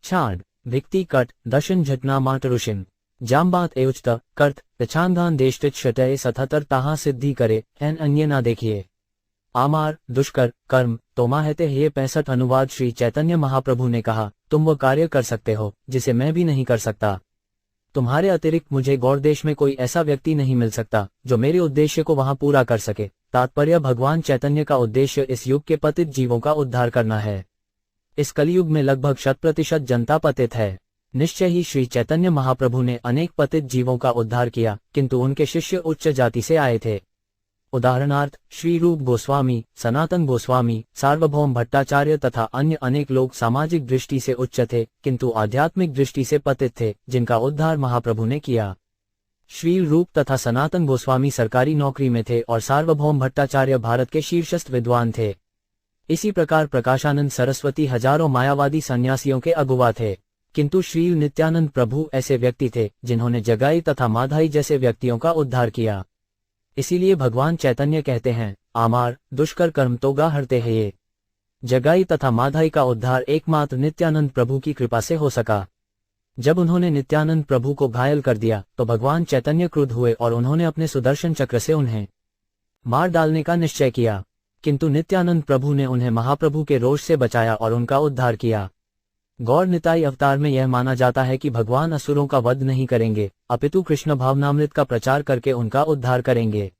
छांड भिक्ति कट दर्शन झटना माट ऋषिन जामबात एवचत कर्त पिछांधान देष्टित शतय सतहतर ताहा सिद्धि करे एन अन्य ना देखिए। आमार दुष्कर कर्म तोमा कहते ये 65 अनुवाद। श्री चैतन्य महाप्रभु ने कहा, तुम वो कार्य कर सकते हो जिसे मैं भी नहीं कर सकता। तुम्हारे अतिरिक्त मुझे गौड़ देश में कोई ऐसा व्यक्ति नहीं मिल सकता जो मेरे उद्देश्य को वहां पूरा कर सके। तात्पर्य भगवान चैतन्य का उद्देश्य इस युग के पतित जीवों का उद्धार करना है। इस कलयुग में लगभग 100% जनता पतित है। निश्चय ही श्री चैतन्य महाप्रभु ने अनेक पतित जीवों का उद्धार किया, किंतु उनके शिष्य उच्च जाति से आए थे। उदाहरणार्थ श्री रूप गोस्वामी, सनातन गोस्वामी, सार्वभौम भट्टाचार्य तथा अन्य अनेक लोग सामाजिक दृष्टि से उच्च थे, किंतु आध्यात्मिक दृष्टि से पतित थे, जिनका उद्धार महाप्रभु ने किया। श्री रूप तथा सनातन गोस्वामी सरकारी नौकरी में थे और सार्वभौम भट्टाचार्य भारत के शीर्षस्थ विद्वान थे। इसी प्रकार प्रकाशानंद सरस्वती हजारों मायावादी सन्यासियों के अगुवा थे, किंतु श्री नित्यानंद प्रभु ऐसे व्यक्ति थे जिन्होंने जगाई तथा माधाई जैसे व्यक्तियों का उद्धार किया। इसीलिए भगवान चैतन्य कहते हैं, आमार दुष्कर कर्म तो गा हरते हैं ये। जगाई तथा माधाई का उद्धार एकमात्र नित्यानंद प्रभु की कृपा से हो सका। जब उन्होंने नित्यानंद प्रभु को घायल कर दिया तो भगवान चैतन्य क्रुद्ध हुए और उन्होंने अपने सुदर्शन चक्र से उन्हें मार डालने का निश्चय किया, किंतु नित्यानंद प्रभु ने उन्हें महाप्रभु के रोष से बचाया और उनका उद्धार किया। गौर निताई अवतार में यह माना जाता है कि भगवान असुरों का वध नहीं करेंगे, अपितु कृष्ण भावनामृत का प्रचार करके उनका उद्धार करेंगे।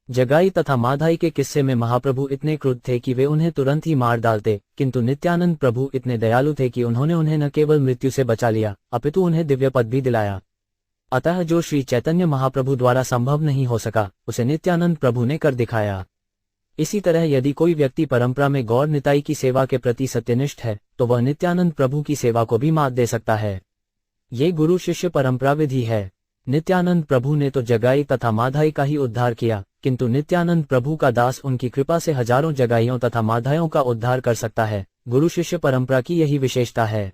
जगाई तथा माधाई के किस्से में महाप्रभु इतने क्रुद्ध थे कि वे उन्हें तुरंत ही मार डालते, किंतु नित्यानंद प्रभु इतने दयालु थे कि उन्होंने उन्हें न केवल मृत्यु से बचा लिया, अपितु उन्हें दिव्य पद भी दिलाया। अतः जो श्री चैतन्य महाप्रभु द्वारा संभव नहीं हो सका, उसे नित्यानंद प्रभु ने कर दिखाया। इसी तरह यदि कोई व्यक्ति परंपरा में गौर निताई की सेवा के प्रति सत्यनिष्ठ है, तो वह नित्यानंद प्रभु की सेवा को भी मात दे सकता है। ये गुरु शिष्य परंपरा विधि है। नित्यानंद प्रभु ने तो जगाई तथा माधाई का ही उद्धार किया, किंतु नित्यानंद प्रभु का दास उनकी कृपा से हजारों जगाइयों तथा माधाइयों का उद्धार कर सकता है। गुरु शिष्य परंपरा की यही विशेषता है।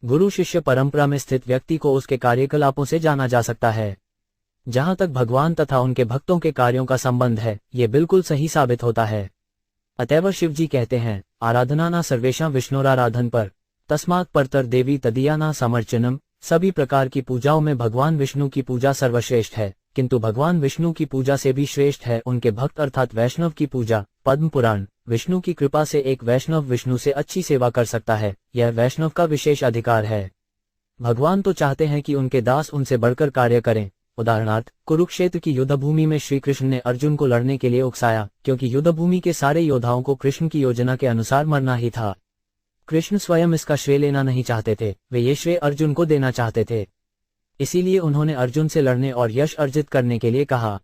गुरु शिष्य परंपरा में स्थित व्यक्ति को उसके कार्यकलापों से जाना जा सकता है। जहां तक भगवान तथा उनके भक्तों के कार्यों का संबंध है, ये बिल्कुल सही साबित होता है। अतएव शिव जी कहते हैं, आराधना ना सर्वेशा विष्णुराराधन पर तस्मात् परतर देवी तदीयाना समर्चनम। सभी प्रकार की पूजाओं में भगवान विष्णु की पूजा सर्वश्रेष्ठ है, किंतु भगवान विष्णु की पूजा से भी श्रेष्ठ है उनके भक्त अर्थात वैष्णव की पूजा। पद्म पुराण। विष्णु की कृपा से एक वैष्णव विष्णु से अच्छी सेवा कर सकता है, यह वैष्णव का विशेष अधिकार है। भगवान तो चाहते हैं कि उनके दास उनसे बढ़कर कार्य करें। उदाहरणार्थ कुरुक्षेत्र की युद्ध भूमि में श्री कृष्ण ने अर्जुन को लड़ने के लिए उकसाया, क्योंकि युद्ध भूमि के सारे योद्धाओं को कृष्ण की योजना के अनुसार मरना ही था। कृष्ण स्वयं इसका श्रेय लेना नहीं चाहते थे, वे ये श्रेय अर्जुन को देना चाहते थे। इसीलिए उन्होंने अर्जुन से लड़ने और यश अर्जित करने के लिए कहा।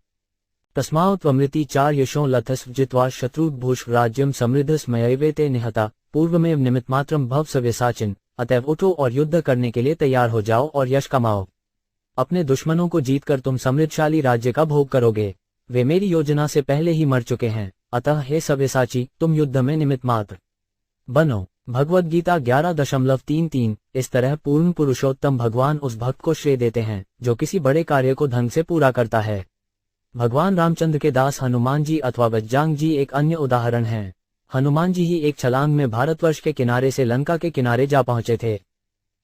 तस्मात् त्वमृति चार यशों लथस जित्वा शत्रुभूष राज्यम समृद्धस्मयैवे ते निहता पूर्वमेव निमित्तमात्रम भव सव्यसाचिन। अतएव उठो और युद्ध करने के लिए तैयार हो जाओ और यश कमाओ। अपने दुश्मनों को जीतकर तुम समृद्धशाली राज्य का भोग करोगे। वे मेरी योजना से पहले ही मर चुके हैं, अतः हे सव्यसाची, तुम युद्ध में निमित्त मात्र बनो। भगवद गीता 11.33। इस तरह पूर्ण पुरुषोत्तम भगवान उस भक्त को श्रेय देते हैं जो किसी बड़े कार्य को ढंग से पूरा करता है। भगवान रामचंद्र के दास हनुमान जी अथवा वज्जांग जी एक अन्य उदाहरण हैं। हनुमान जी ही एक छलांग में भारतवर्ष के किनारे से लंका के किनारे जा पहुंचे थे।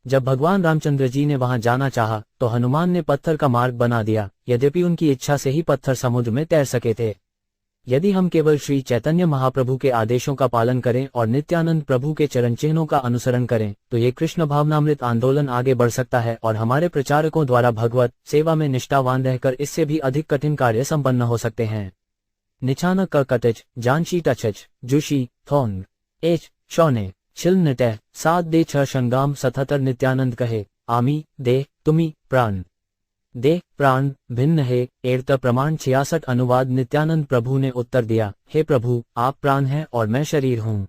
जब भगवान रामचंद्र जी ने वहां जाना चाहा तो हनुमान ने पत्थर का मार्ग बना दिया, यद्यपि उनकी इच्छा से ही पत्थर समुद्र में तैर सके थे। यदि हम केवल श्री चैतन्य महाप्रभु के आदेशों का पालन करें और नित्यानंद प्रभु के चरण चिन्हों का अनुसरण करें तो ये कृष्ण भावनामृत आंदोलन आगे बढ़ सकता है और हमारे प्रचारकों द्वारा भगवत सेवा में निष्ठावान रहकर इससे भी अधिक कठिन कार्य संपन्न हो सकते हैं। निछाना क कटच जानशी टचच जुशी थोंग एच शौने छिल निटह सात दे छ शंगाम 77 नित्यानंद कहे आमी दे तुमी प्राण देह प्राण भिन्न है एर्त प्रमाण 66 अनुवाद नित्यानंद प्रभु ने उत्तर दिया, हे प्रभु आप प्राण हैं और मैं शरीर हूँ।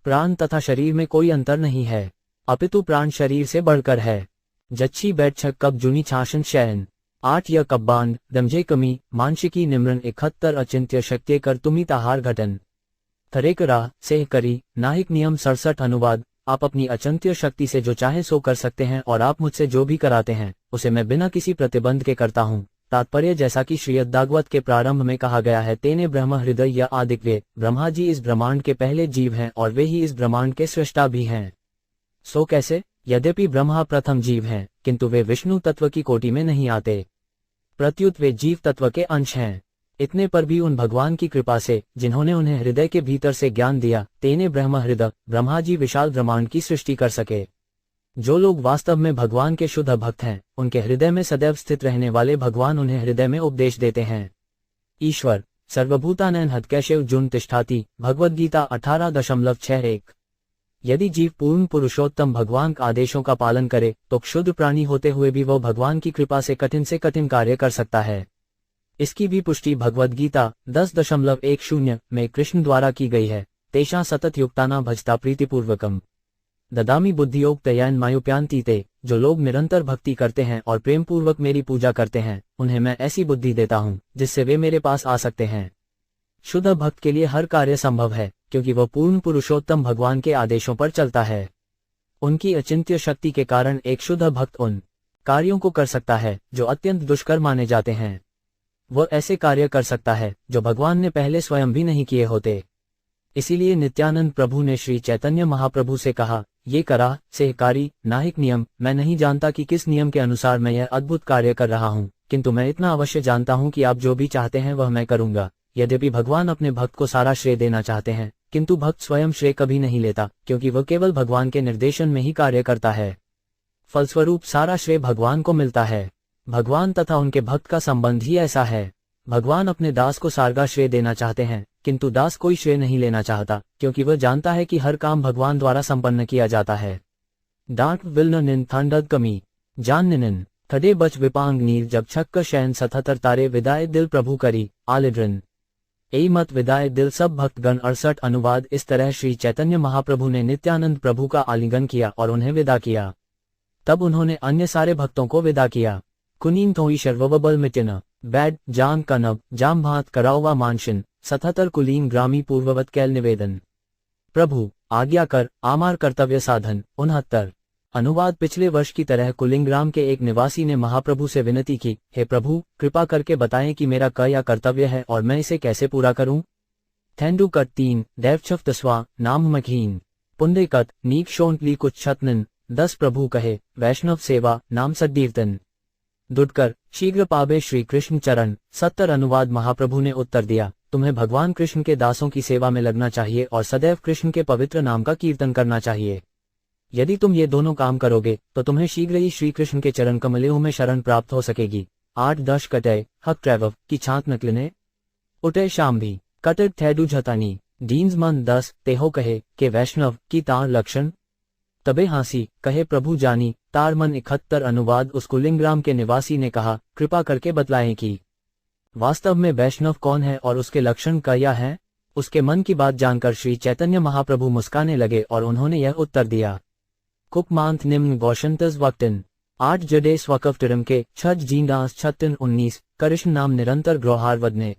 प्राण तथा शरीर में कोई अंतर नहीं है, अपितु प्राण शरीर से बढ़कर है। जच्छी बैठ छक कब जुनी छाशन शयन 8 य कब्बांड दमजे कमी मानसिकी निम्रन 71 अचिंत्य शक्ति कर तुमी ताहार घटन थरेकरा सेह करी नाहिक नियम 67 अनुवाद आप अपनी अचिंत्य शक्ति से जो चाहे सो कर सकते हैं और आप मुझसे जो भी कराते हैं उसे मैं बिना किसी प्रतिबंध के करता हूँ। तात्पर्य जैसा कि श्रीमद्भागवत के प्रारंभ में कहा गया है, तेने ब्रह्म हृदय या आदिक्य ब्रह्मा जी इस ब्रह्मांड के पहले जीव हैं और वे ही इस ब्रह्मांड के सृष्टा भी हैं। सो कैसे? यद्यपि ब्रह्मा प्रथम जीव हैं किंतु वे विष्णु तत्व की कोटि में नहीं आते, प्रत्युत वे जीव तत्व के अंश हैं। इतने पर भी उन भगवान की कृपा से जिन्होंने उन्हें हृदय के भीतर से ज्ञान दिया, तेने ब्रह्म हृदय ब्रह्मा जी विशाल ब्रह्मांड की सृष्टि कर सके। जो लोग वास्तव में भगवान के शुद्ध भक्त हैं उनके हृदय में सदैव स्थित रहने वाले भगवान उन्हें हृदय में उपदेश देते हैं। ईश्वर सर्वभूतानैन हतकैशेव जुन तिष्ठाति भगवद्गीता 18.61। यदि जीव पूर्ण पुरुषोत्तम भगवान के आदेशों का पालन करे तो क्षुद्र प्राणी होते हुए भी वो भगवान की कृपा से कठिन कार्य कर सकता है। इसकी भी पुष्टि भगवद्गीता 10.10 में कृष्ण द्वारा की गई है। तेषा सतत युक्ताना भजता प्रीतिपूर्वकम ददामी बुद्धियोग तयन मायुप्यांतीते। जो लोग निरंतर भक्ति करते हैं और प्रेम पूर्वक मेरी पूजा करते हैं उन्हें मैं ऐसी बुद्धि देता हूँ जिससे वे मेरे पास आ सकते हैं। शुद्ध भक्त के लिए हर कार्य संभव है क्योंकि वह पूर्ण पुरुषोत्तम भगवान के आदेशों पर चलता है। उनकी अचिंत्य शक्ति के कारण एक शुद्ध भक्त उन कार्यों को कर सकता है जो अत्यंत दुष्कर माने जाते हैं। वह ऐसे कार्य कर सकता है जो भगवान ने पहले स्वयं भी नहीं किए होते। इसीलिए नित्यानंद प्रभु ने श्री चैतन्य महाप्रभु से कहा, ये करा सहकारी नाहिक नियम। मैं नहीं जानता कि किस नियम के अनुसार मैं यह अद्भुत कार्य कर रहा हूँ, किंतु मैं इतना अवश्य जानता हूँ कि आप जो भी चाहते हैं वह मैं करूँगा। यद्यपि भगवान अपने भक्त को सारा श्रेय देना चाहते हैं किंतु भक्त स्वयं श्रेय कभी नहीं लेता क्योंकि वह केवल भगवान के निर्देशन में ही कार्य करता है। फलस्वरूप सारा श्रेय भगवान को मिलता है। भगवान तथा उनके भक्त का संबंध ही ऐसा है। भगवान अपने दास को सारगा श्रेय देना चाहते हैं किंतु दास कोई श्रेय नहीं लेना चाहता क्योंकि वह जानता है कि हर काम भगवान द्वारा संपन्न किया जाता है। डांट विल निन थंडद कमी जान निन थडे बच विपांग नीर जब छक्कर शयन 77 तारे विदाए दिल प्रभु करी आलिड्रन ए मत विदाए दिल सब भक्तगण 68 अनुवाद। इस तरह श्री चैतन्य महाप्रभु ने नित्यानंद प्रभु का आलिंगन किया और उन्हें विदा किया। तब उन्होंने अन्य सारे भक्तों को विदा किया। कुनीन थोई शर्वबल मिटिन बैड जान कनब जाम भात करावा मानशिन 77 कुलीन ग्रामी पूर्ववत कैल निवेदन प्रभु आज्ञा कर आमार कर्तव्य साधन 69 अनुवाद। पिछले वर्ष की तरह कुलिंग्राम के एक निवासी ने महाप्रभु से विनती की, हे प्रभु कृपा करके बताएं कि मेरा क्या कर्तव्य है और मैं इसे कैसे पूरा करूं। थेंडू कट 3 देवछफ तस्वा नाम मखीन पुंडे कट नीक शोंटली कुछ छतनन 10 प्रभु कहे वैष्णव सेवा नाम सद्दीर्तन दुडकर शीघ्र पावे श्री कृष्ण चरण 70 अनुवाद। महाप्रभु ने उत्तर दिया, तुम्हें भगवान कृष्ण के दासों की सेवा में लगना चाहिए और सदैव कृष्ण के पवित्र नाम का कीर्तन करना चाहिए। यदि तुम ये दोनों काम करोगे तो तुम्हें शीघ्र ही श्री कृष्ण के चरण कमलों में शरण प्राप्त हो सकेगी। 8-10 कटय हक ट्रैवव की छांत नकलने उठे शाम भी कटट थैडू झतानी डीन्स मन 10 तेहो कहे के वैष्णव की तार लक्षण तबे हांसी कहे प्रभु जानी तार मन 71 अनुवाद। उस कुलिंग्राम के निवासी ने कहा, कृपा करके बतलाएं कि वास्तव में वैष्णव कौन है और उसके लक्षण क्या है। उसके मन की बात जानकर श्री चैतन्य महाप्रभु मुस्काने लगे और उन्होंने यह उत्तर दिया, कुकमांथ निम्न गौशंतज वक्तिन 8 जडे स्वकफ टिरम के छज जींदास 36-19 कृष्ण नाम निरंतर ग्रोहार वदने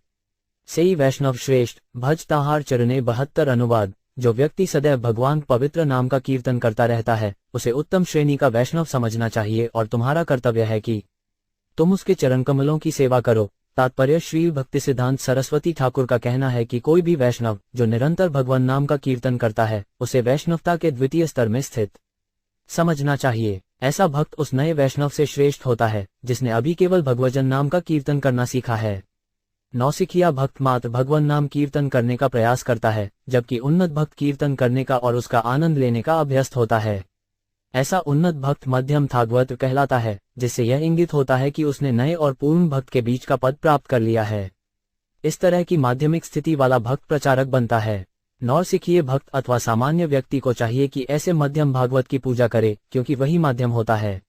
सेई वैष्णव श्रेष्ठ भज ताहार चरणे 72 अनुवाद। जो व्यक्ति सदैव भगवान पवित्र नाम का कीर्तन करता रहता है उसे उत्तम श्रेणी का वैष्णव समझना चाहिए और तुम्हारा कर्तव्य है कि तुम उसके चरण कमलों की सेवा करो। तात्पर्य श्री भक्ति सिद्धांत सरस्वती ठाकुर का कहना है कि कोई भी वैष्णव जो निरंतर भगवान नाम का कीर्तन करता है उसे वैष्णवता के द्वितीय स्तर में स्थित समझना चाहिए। ऐसा भक्त उस नए वैष्णव से श्रेष्ठ होता है जिसने अभी केवल भगवजन नाम का कीर्तन करना सीखा है। नौसिखिया भक्त मात्र भगवान नाम कीर्तन करने का प्रयास करता है, जबकि उन्नत भक्त कीर्तन करने का और उसका आनंद लेने का अभ्यस्त होता है। ऐसा उन्नत भक्त मध्यम थागवत कहलाता है, जिससे यह इंगित होता है कि उसने नए और पूर्ण भक्त के बीच का पद प्राप्त कर लिया है। इस तरह की माध्यमिक स्थिति वाला भक्त प्रचारक बनता है। नौसिखिए भक्त अथवा सामान्य व्यक्ति को चाहिए कि ऐसे मध्यम भागवत की पूजा करे, क्योंकि वही माध्यम होता है।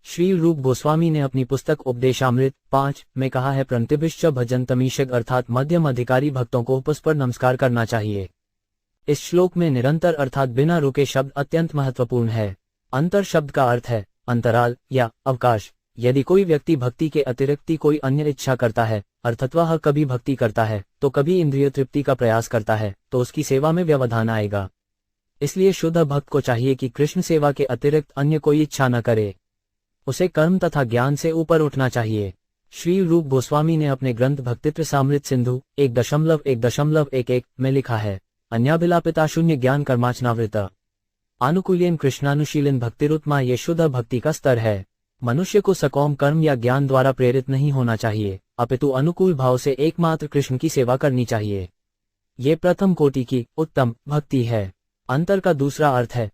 श्री रूप गोस्वामी ने अपनी पुस्तक उपदेशामृत 5 में कहा है, प्रतिभिश्च भजन तमीशक अर्थात मध्यम अधिकारी भक्तों को पुष्प पर नमस्कार करना चाहिए। इस श्लोक में निरंतर अर्थात बिना रुके शब्द अत्यंत महत्वपूर्ण है। अंतर शब्द का अर्थ है अंतराल या अवकाश। यदि कोई व्यक्ति भक्ति के अतिरिक्त कोई अन्य इच्छा करता है, अर्थात वह कभी भक्ति करता है तो कभी इंद्रिय तृप्ति का प्रयास करता है, तो उसकी सेवा में व्यवधान आएगा। इसलिए शुद्ध भक्त को चाहिए कि कृष्ण सेवा के अतिरिक्त अन्य कोई इच्छा न करे। उसे कर्म तथा ज्ञान से ऊपर उठना चाहिए। श्री रूप गोस्वामी ने अपने ग्रंथ भक्तित्व सामृत सिंधु 1.1.11 में लिखा है, अन्याभिलापिता शून्य ज्ञान कर्माचनावृत आनुकूल्यन कृष्णानुशीलन भक्तिरुत्मा। ये शुद्ध भक्ति का स्तर है। मनुष्य को सकौम कर्म या ज्ञान द्वारा प्रेरित नहीं होना चाहिए, अपितु अनुकूल भाव से एकमात्र कृष्ण की सेवा करनी चाहिए। ये प्रथम कोटि की उत्तम भक्ति है। अंतर का दूसरा अर्थ है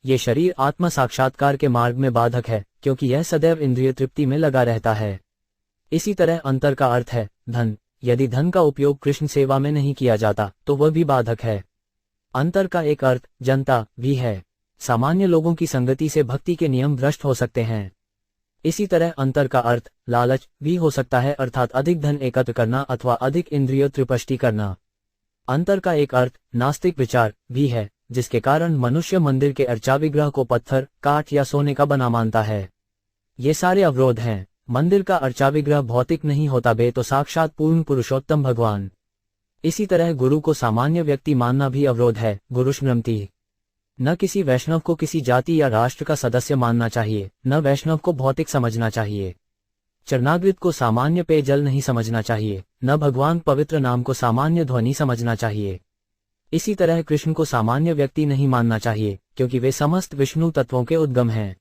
ये शरीर आत्मा साक्षात्कार के मार्ग में बाधक है, क्योंकि यह सदैव इंद्रिय तृप्ति में लगा रहता है। इसी तरह अंतर का अर्थ है धन। यदि धन का उपयोग कृष्ण सेवा में नहीं किया जाता तो वह भी बाधक है। अंतर का एक अर्थ जनता भी है। सामान्य लोगों की संगति से भक्ति के नियम भ्रष्ट हो सकते हैं। इसी तरह अंतर का अर्थ लालच भी हो सकता है, अर्थात अधिक धन एकत्र करना अथवा अधिक इंद्रिय त्रिपष्टि करना। अंतर का एक अर्थ नास्तिक विचार भी है, जिसके कारण मनुष्य मंदिर के अर्चा विग्रह को पत्थर, काठ या सोने का बना मानता है। ये सारे अवरोध हैं। मंदिर का अर्चा विग्रह भौतिक नहीं होता बे तो साक्षात पूर्ण पुरुषोत्तम भगवान। इसी तरह गुरु को सामान्य व्यक्ति मानना भी अवरोध है। गुरु स्मृति। न किसी वैष्णव को किसी जाति या राष्ट्र का सदस्य मानना चाहिए, न वैष्णव को भौतिक समझना चाहिए। चरणागृत को सामान्य पेयजल नहीं समझना चाहिए, न भगवान पवित्र नाम को सामान्य ध्वनि समझना चाहिए। इसी तरह कृष्ण को सामान्य व्यक्ति नहीं मानना चाहिए, क्योंकि वे समस्त विष्णु तत्वों के उद्गम हैं।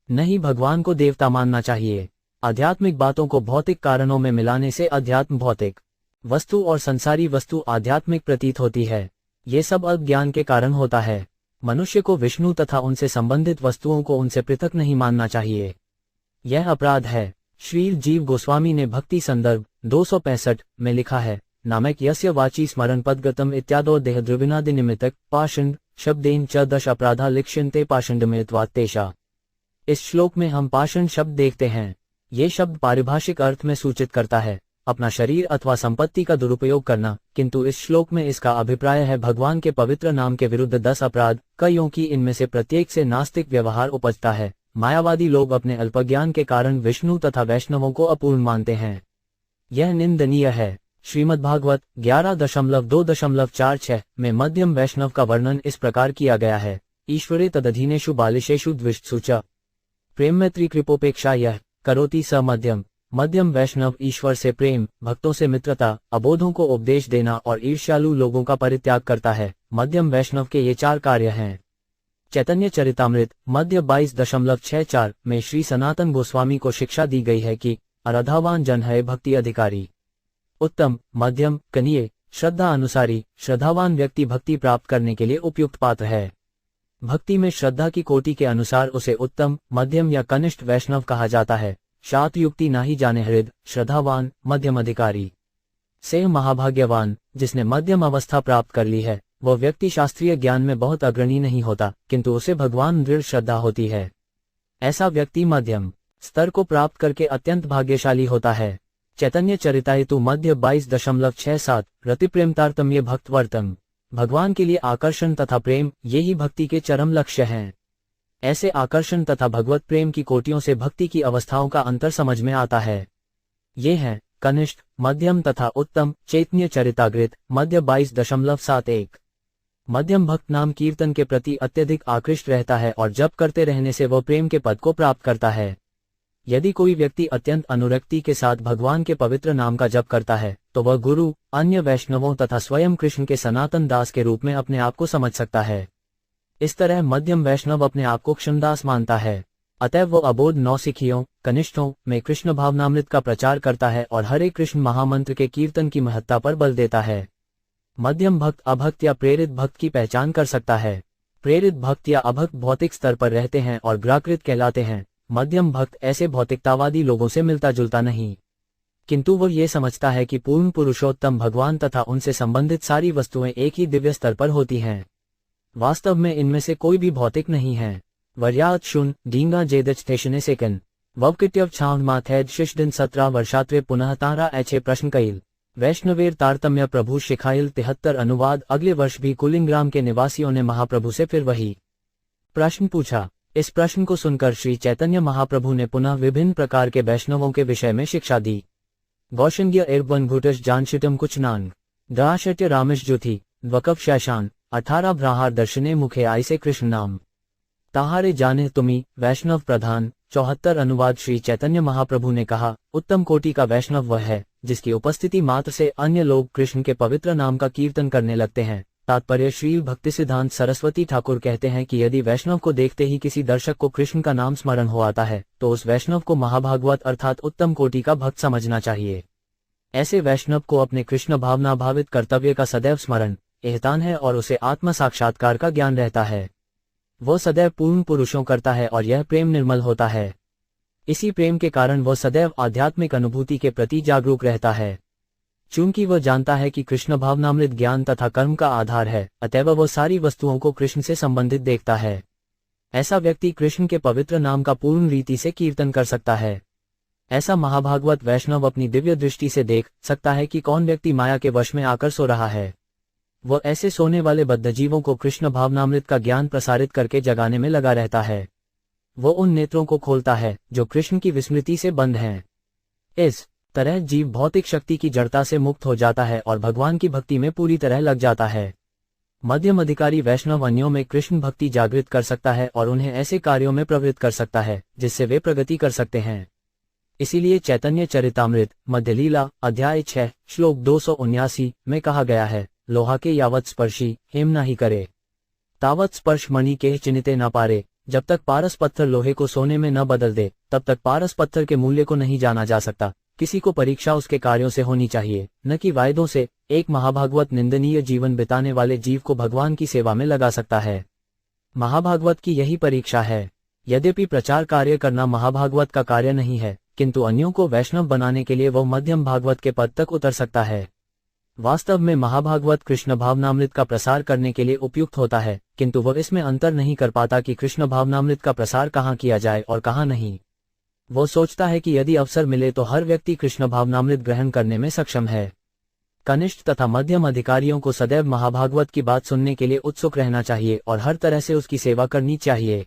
न ही भगवान को देवता मानना चाहिए। आध्यात्मिक बातों को भौतिक कारणों में मिलाने से अध्यात्म भौतिक वस्तु और संसारी वस्तु आध्यात्मिक प्रतीत होती है। ये सब अज्ञान के कारण होता है। मनुष्य को विष्णु तथा उनसे संबंधित वस्तुओं को उनसे पृथक नहीं मानना चाहिए। यह अपराध है। श्री जीव गोस्वामी ने भक्ति संदर्भ 265 में लिखा है, नामक यस्य वाची स्मरण पदगतम इत्यादो देह द्रविनादि निमित्तक पाषंड शब्देन च दश अपराधा लिख्यन्ते पाषंडमयत्वात् तेषा। इस श्लोक में हम पाषंड शब्द देखते हैं। ये शब्द पारिभाषिक अर्थ में सूचित करता है अपना शरीर अथवा संपत्ति का दुरुपयोग करना, किंतु इस श्लोक में इसका अभिप्राय है भगवान के पवित्र नाम के विरुद्ध 10 अपराध, क्योंकि इनमें से प्रत्येक से नास्तिक व्यवहार उपजता है। मायावादी लोग अपने अल्पज्ञान के कारण विष्णु तथा वैष्णवों को अपूर्ण मानते हैं। यह निंदनीय है। श्रीमद्भागवत 11.2.46 में मध्यम वैष्णव का वर्णन इस प्रकार किया गया है, ईश्वरे तदधीनेषु बालिशेषु द्विषत्सु च प्रेम मैत्री कृपोपेक्षा यह करोति स मध्यम। मध्यम वैष्णव ईश्वर से प्रेम, भक्तों से मित्रता, अबोधों को उपदेश देना और ईर्ष्यालु लोगों का परित्याग करता है। मध्यम वैष्णव के ये 4 कार्य हैं। चैतन्य चरितामृत मध्य 22.64 में श्री सनातन गोस्वामी को शिक्षा दी गई है कि अराधावान जन है भक्ति अधिकारी। उत्तम, मध्यम, कनीय, श्रद्धा अनुसारी। श्रद्धावान व्यक्ति भक्ति प्राप्त करने के लिए उपयुक्त पात्र है। भक्ति में श्रद्धा की कोटि के अनुसार उसे उत्तम, मध्यम या कनिष्ठ वैष्णव कहा जाता है। शात युक्ति नाही जाने हृद, श्रद्धावान, मध्यम अधिकारी से महाभाग्यवान। जिसने मध्यम अवस्था प्राप्त कर ली है वह व्यक्ति शास्त्रीय ज्ञान में बहुत अग्रणी नहीं होता, किंतु उसे भगवान दृढ़ श्रद्धा होती है। ऐसा व्यक्ति मध्यम स्तर को प्राप्त करके अत्यंत भाग्यशाली होता है। चैतन्य चरितायतु मध्य 22.67 रतिप्रेमतार्तम ये भक्तवर्तम। भगवान के लिए आकर्षण तथा प्रेम, ये ही भक्ति के चरम लक्ष्य हैं। ऐसे आकर्षण तथा भगवत प्रेम की कोटियों से भक्ति की अवस्थाओं का अंतर समझ में आता है। ये हैं कनिष्ठ, मध्यम तथा उत्तम। चैतन्य चरितागृत मध्य 22.71। मध्यम भक्त नाम कीर्तन के प्रति अत्यधिक आकृष्ट रहता है और जप करते रहने से वह प्रेम के पद को प्राप्त करता है। यदि कोई व्यक्ति अत्यंत अनुरक्ति के साथ भगवान के पवित्र नाम का जप करता है तो वह गुरु, अन्य वैष्णवों तथा स्वयं कृष्ण के सनातन दास के रूप में अपने आप को समझ सकता है। इस तरह मध्यम वैष्णव अपने आप को कृष्णदास मानता है, अतएव वो अबोध नौसिखियों कनिष्ठों में कृष्ण भावनामृत का प्रचार करता है और हरे कृष्ण महामंत्र के कीर्तन की महत्ता पर बल देता है। मध्यम भक्त अभक्त या प्रेरित भक्त की पहचान कर सकता है। प्रेरित भक्त या अभक्त भौतिक स्तर पर रहते हैं और ग्राकृत कहलाते हैं। मध्यम भक्त ऐसे भौतिकतावादी लोगों से मिलता जुलता नहीं, किंतु वो ये समझता है कि पूर्ण पुरुषोत्तम भगवान तथा उनसे संबंधित सारी वस्तुएं एक ही दिव्य स्तर पर होती हैं। वास्तव में इनमें से कोई भी भौतिक नहीं है। वर्यात शुन डींगा जेदच थेशने सेकन ववकिट्यव छाव माथैद शिष्टदिन 17 वर्षात्रे पुनः तारा ऐचे प्रश्न कईल वैष्णवेर तारतम्य प्रभु शिखाइल 73 अनुवाद। अगले वर्ष भी कुलिंग्राम के निवासियों ने महाप्रभु से फिर वही प्रश्न पूछा। इस प्रश्न को सुनकर श्री चैतन्य महाप्रभु ने पुनः विभिन्न प्रकार के वैष्णवों के विषय में शिक्षा दी। गौशंग्य एर्बन घुटश जानशिटम कुछ नांग दाशट्य रामेश ज्योति वकफ शैशान 18 ब्राहार दर्शने मुखे आई से कृष्ण नाम ताहारे जाने तुमी वैष्णव प्रधान। 74 अनुवाद। श्री चैतन्य महाप्रभु ने कहा, उत्तम कोटि का वैष्णव वह है जिसकी उपस्थिति मात्र से अन्य लोग कृष्ण के पवित्र नाम का कीर्तन करने लगते हैं। तात्पर्य श्री भक्तिसिद्धांत सरस्वती ठाकुर कहते हैं कि यदि वैष्णव को देखते ही किसी दर्शक को कृष्ण का नाम स्मरण हो आता है तो उस वैष्णव को महाभागवत अर्थात उत्तम कोटि का भक्त समझना चाहिए। ऐसे वैष्णव को अपने कृष्ण भावना भावित कर्तव्य का सदैव स्मरण एहतान है और उसे आत्म साक्षात्कार का ज्ञान रहता है। वो सदैव पूर्ण पुरुषों करता है और यह प्रेम निर्मल होता है। इसी प्रेम के कारण वो सदैव आध्यात्मिक अनुभूति के प्रति जागरूक रहता है। चूंकि वह जानता है कि कृष्ण भावनामृत ज्ञान तथा कर्म का आधार है, अतएव वो सारी वस्तुओं को कृष्ण से संबंधित देखता है। ऐसा व्यक्ति कृष्ण के पवित्र नाम का पूर्ण रीति से कीर्तन कर सकता है। ऐसा महाभागवत वैष्णव अपनी दिव्य दृष्टि से देख सकता है कि कौन व्यक्ति माया के वश में आकर सो रहा है। वो ऐसे सोने वाले बद्धजीवों को कृष्ण भावनामृत का ज्ञान प्रसारित करके जगाने में लगा रहता है। वो उन नेत्रों को खोलता है जो कृष्ण की विस्मृति से बंद हैं। इस तरह जीव भौतिक शक्ति की जड़ता से मुक्त हो जाता है और भगवान की भक्ति में पूरी तरह लग जाता है। मध्यम अधिकारी वैष्णव अन्यों में कृष्ण भक्ति जागृत कर सकता है और उन्हें ऐसे कार्यों में प्रवृत्त कर सकता है जिससे वे प्रगति कर सकते हैं। इसीलिए चैतन्य चरितामृत मध्य लीला अध्याय 6 श्लोक 279 में कहा गया है, लोहा के यावत स्पर्शी हेम ना ही करे तावत स्पर्श मणि के चिन्हिते न पारे। जब तक पारस पत्थर लोहे को सोने में न बदल दे तब तक पारस पत्थर के मूल्य को नहीं जाना जा सकता। किसी को परीक्षा उसके कार्यों से होनी चाहिए, न कि वायदों से। एक महाभागवत निंदनीय जीवन बिताने वाले जीव को भगवान की सेवा में लगा सकता है। महाभागवत की यही परीक्षा है। यद्यपि प्रचार कार्य करना महाभागवत का कार्य नहीं है, किंतु अन्यों को वैष्णव बनाने के लिए वह मध्यम भागवत के पद तक उतर सकता है। वास्तव में महाभागवत कृष्ण भावनामृत का प्रसार करने के लिए उपयुक्त होता है, किंतु वह इसमें अंतर नहीं कर पाता कि कृष्ण भावनामृत का प्रसार कहाँ किया जाए और कहाँ नहीं। वो सोचता है कि यदि अवसर मिले तो हर व्यक्ति कृष्ण भावनामृत ग्रहण करने में सक्षम है। कनिष्ठ तथा मध्यम अधिकारियों को सदैव महाभागवत की बात सुनने के लिए उत्सुक रहना चाहिए और हर तरह से उसकी सेवा करनी चाहिए।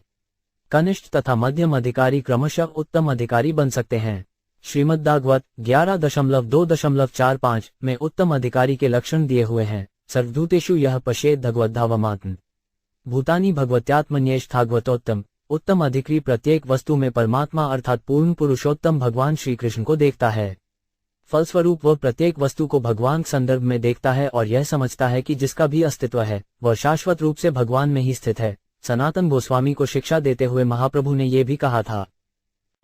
कनिष्ठ तथा मध्यम अधिकारी क्रमशः उत्तम अधिकारी बन सकते हैं। श्रीमद्भागवत 11.2.45 में उत्तम अधिकारी के लक्षण दिए हुए हैं। सर्वभूतेषु यह पश्येत् भगवद्भावमात्म भूतानि भगवत्यात्मन्येष्ठागवतोत्तम। उत्तम अधिकारी प्रत्येक वस्तु में परमात्मा अर्थात पूर्ण पुरुषोत्तम भगवान श्री कृष्ण को देखता है। फलस्वरूप वह प्रत्येक वस्तु को भगवान के संदर्भ में देखता है और यह समझता है कि जिसका भी अस्तित्व है वह शाश्वत रूप से भगवान में ही स्थित है। सनातन गोस्वामी को शिक्षा देते हुए महाप्रभु ने यह भी कहा था,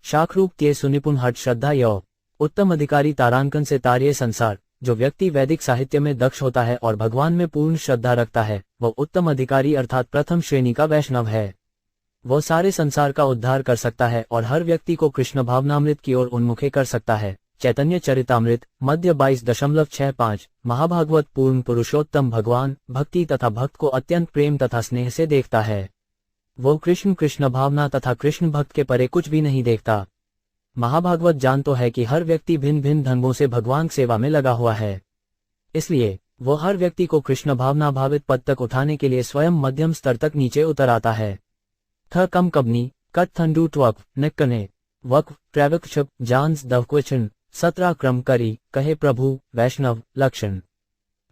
शाखरूप ते सुनिपुण हट श्रद्धा यो। उत्तम अधिकारी तारांकन से तार्य संसार। जो व्यक्ति वैदिक साहित्य में दक्ष होता है और भगवान में पूर्ण श्रद्धा रखता है वह उत्तम अधिकारी अर्थात प्रथम श्रेणी का वैष्णव है। वह सारे संसार का उद्धार कर सकता है और हर व्यक्ति को कृष्ण भावनामृत की ओर उन्मुखे कर सकता है। चैतन्य चरितामृत मध्य 22.65 महाभागवत पूर्ण पुरुषोत्तम भगवान भक्ति तथा भक्त को अत्यंत प्रेम तथा स्नेह से देखता है। वो कृष्ण भावना तथा कृष्ण भक्त के परे कुछ भी नहीं देखता। महाभागवत जान तो है कि हर व्यक्ति भिन्न भिन्न ढंगों से भगवान सेवा में लगा हुआ है, इसलिए वो हर व्यक्ति को कृष्ण भावना भावित पद तक उठाने के लिए स्वयं मध्यम स्तर तक नीचे उतर आता है। थ कम कबनी कट थंडू ट्वक निकने वक ट्रैवक जानस दवक्वचन 17 क्रम करी कहे प्रभु वैष्णव लक्षण।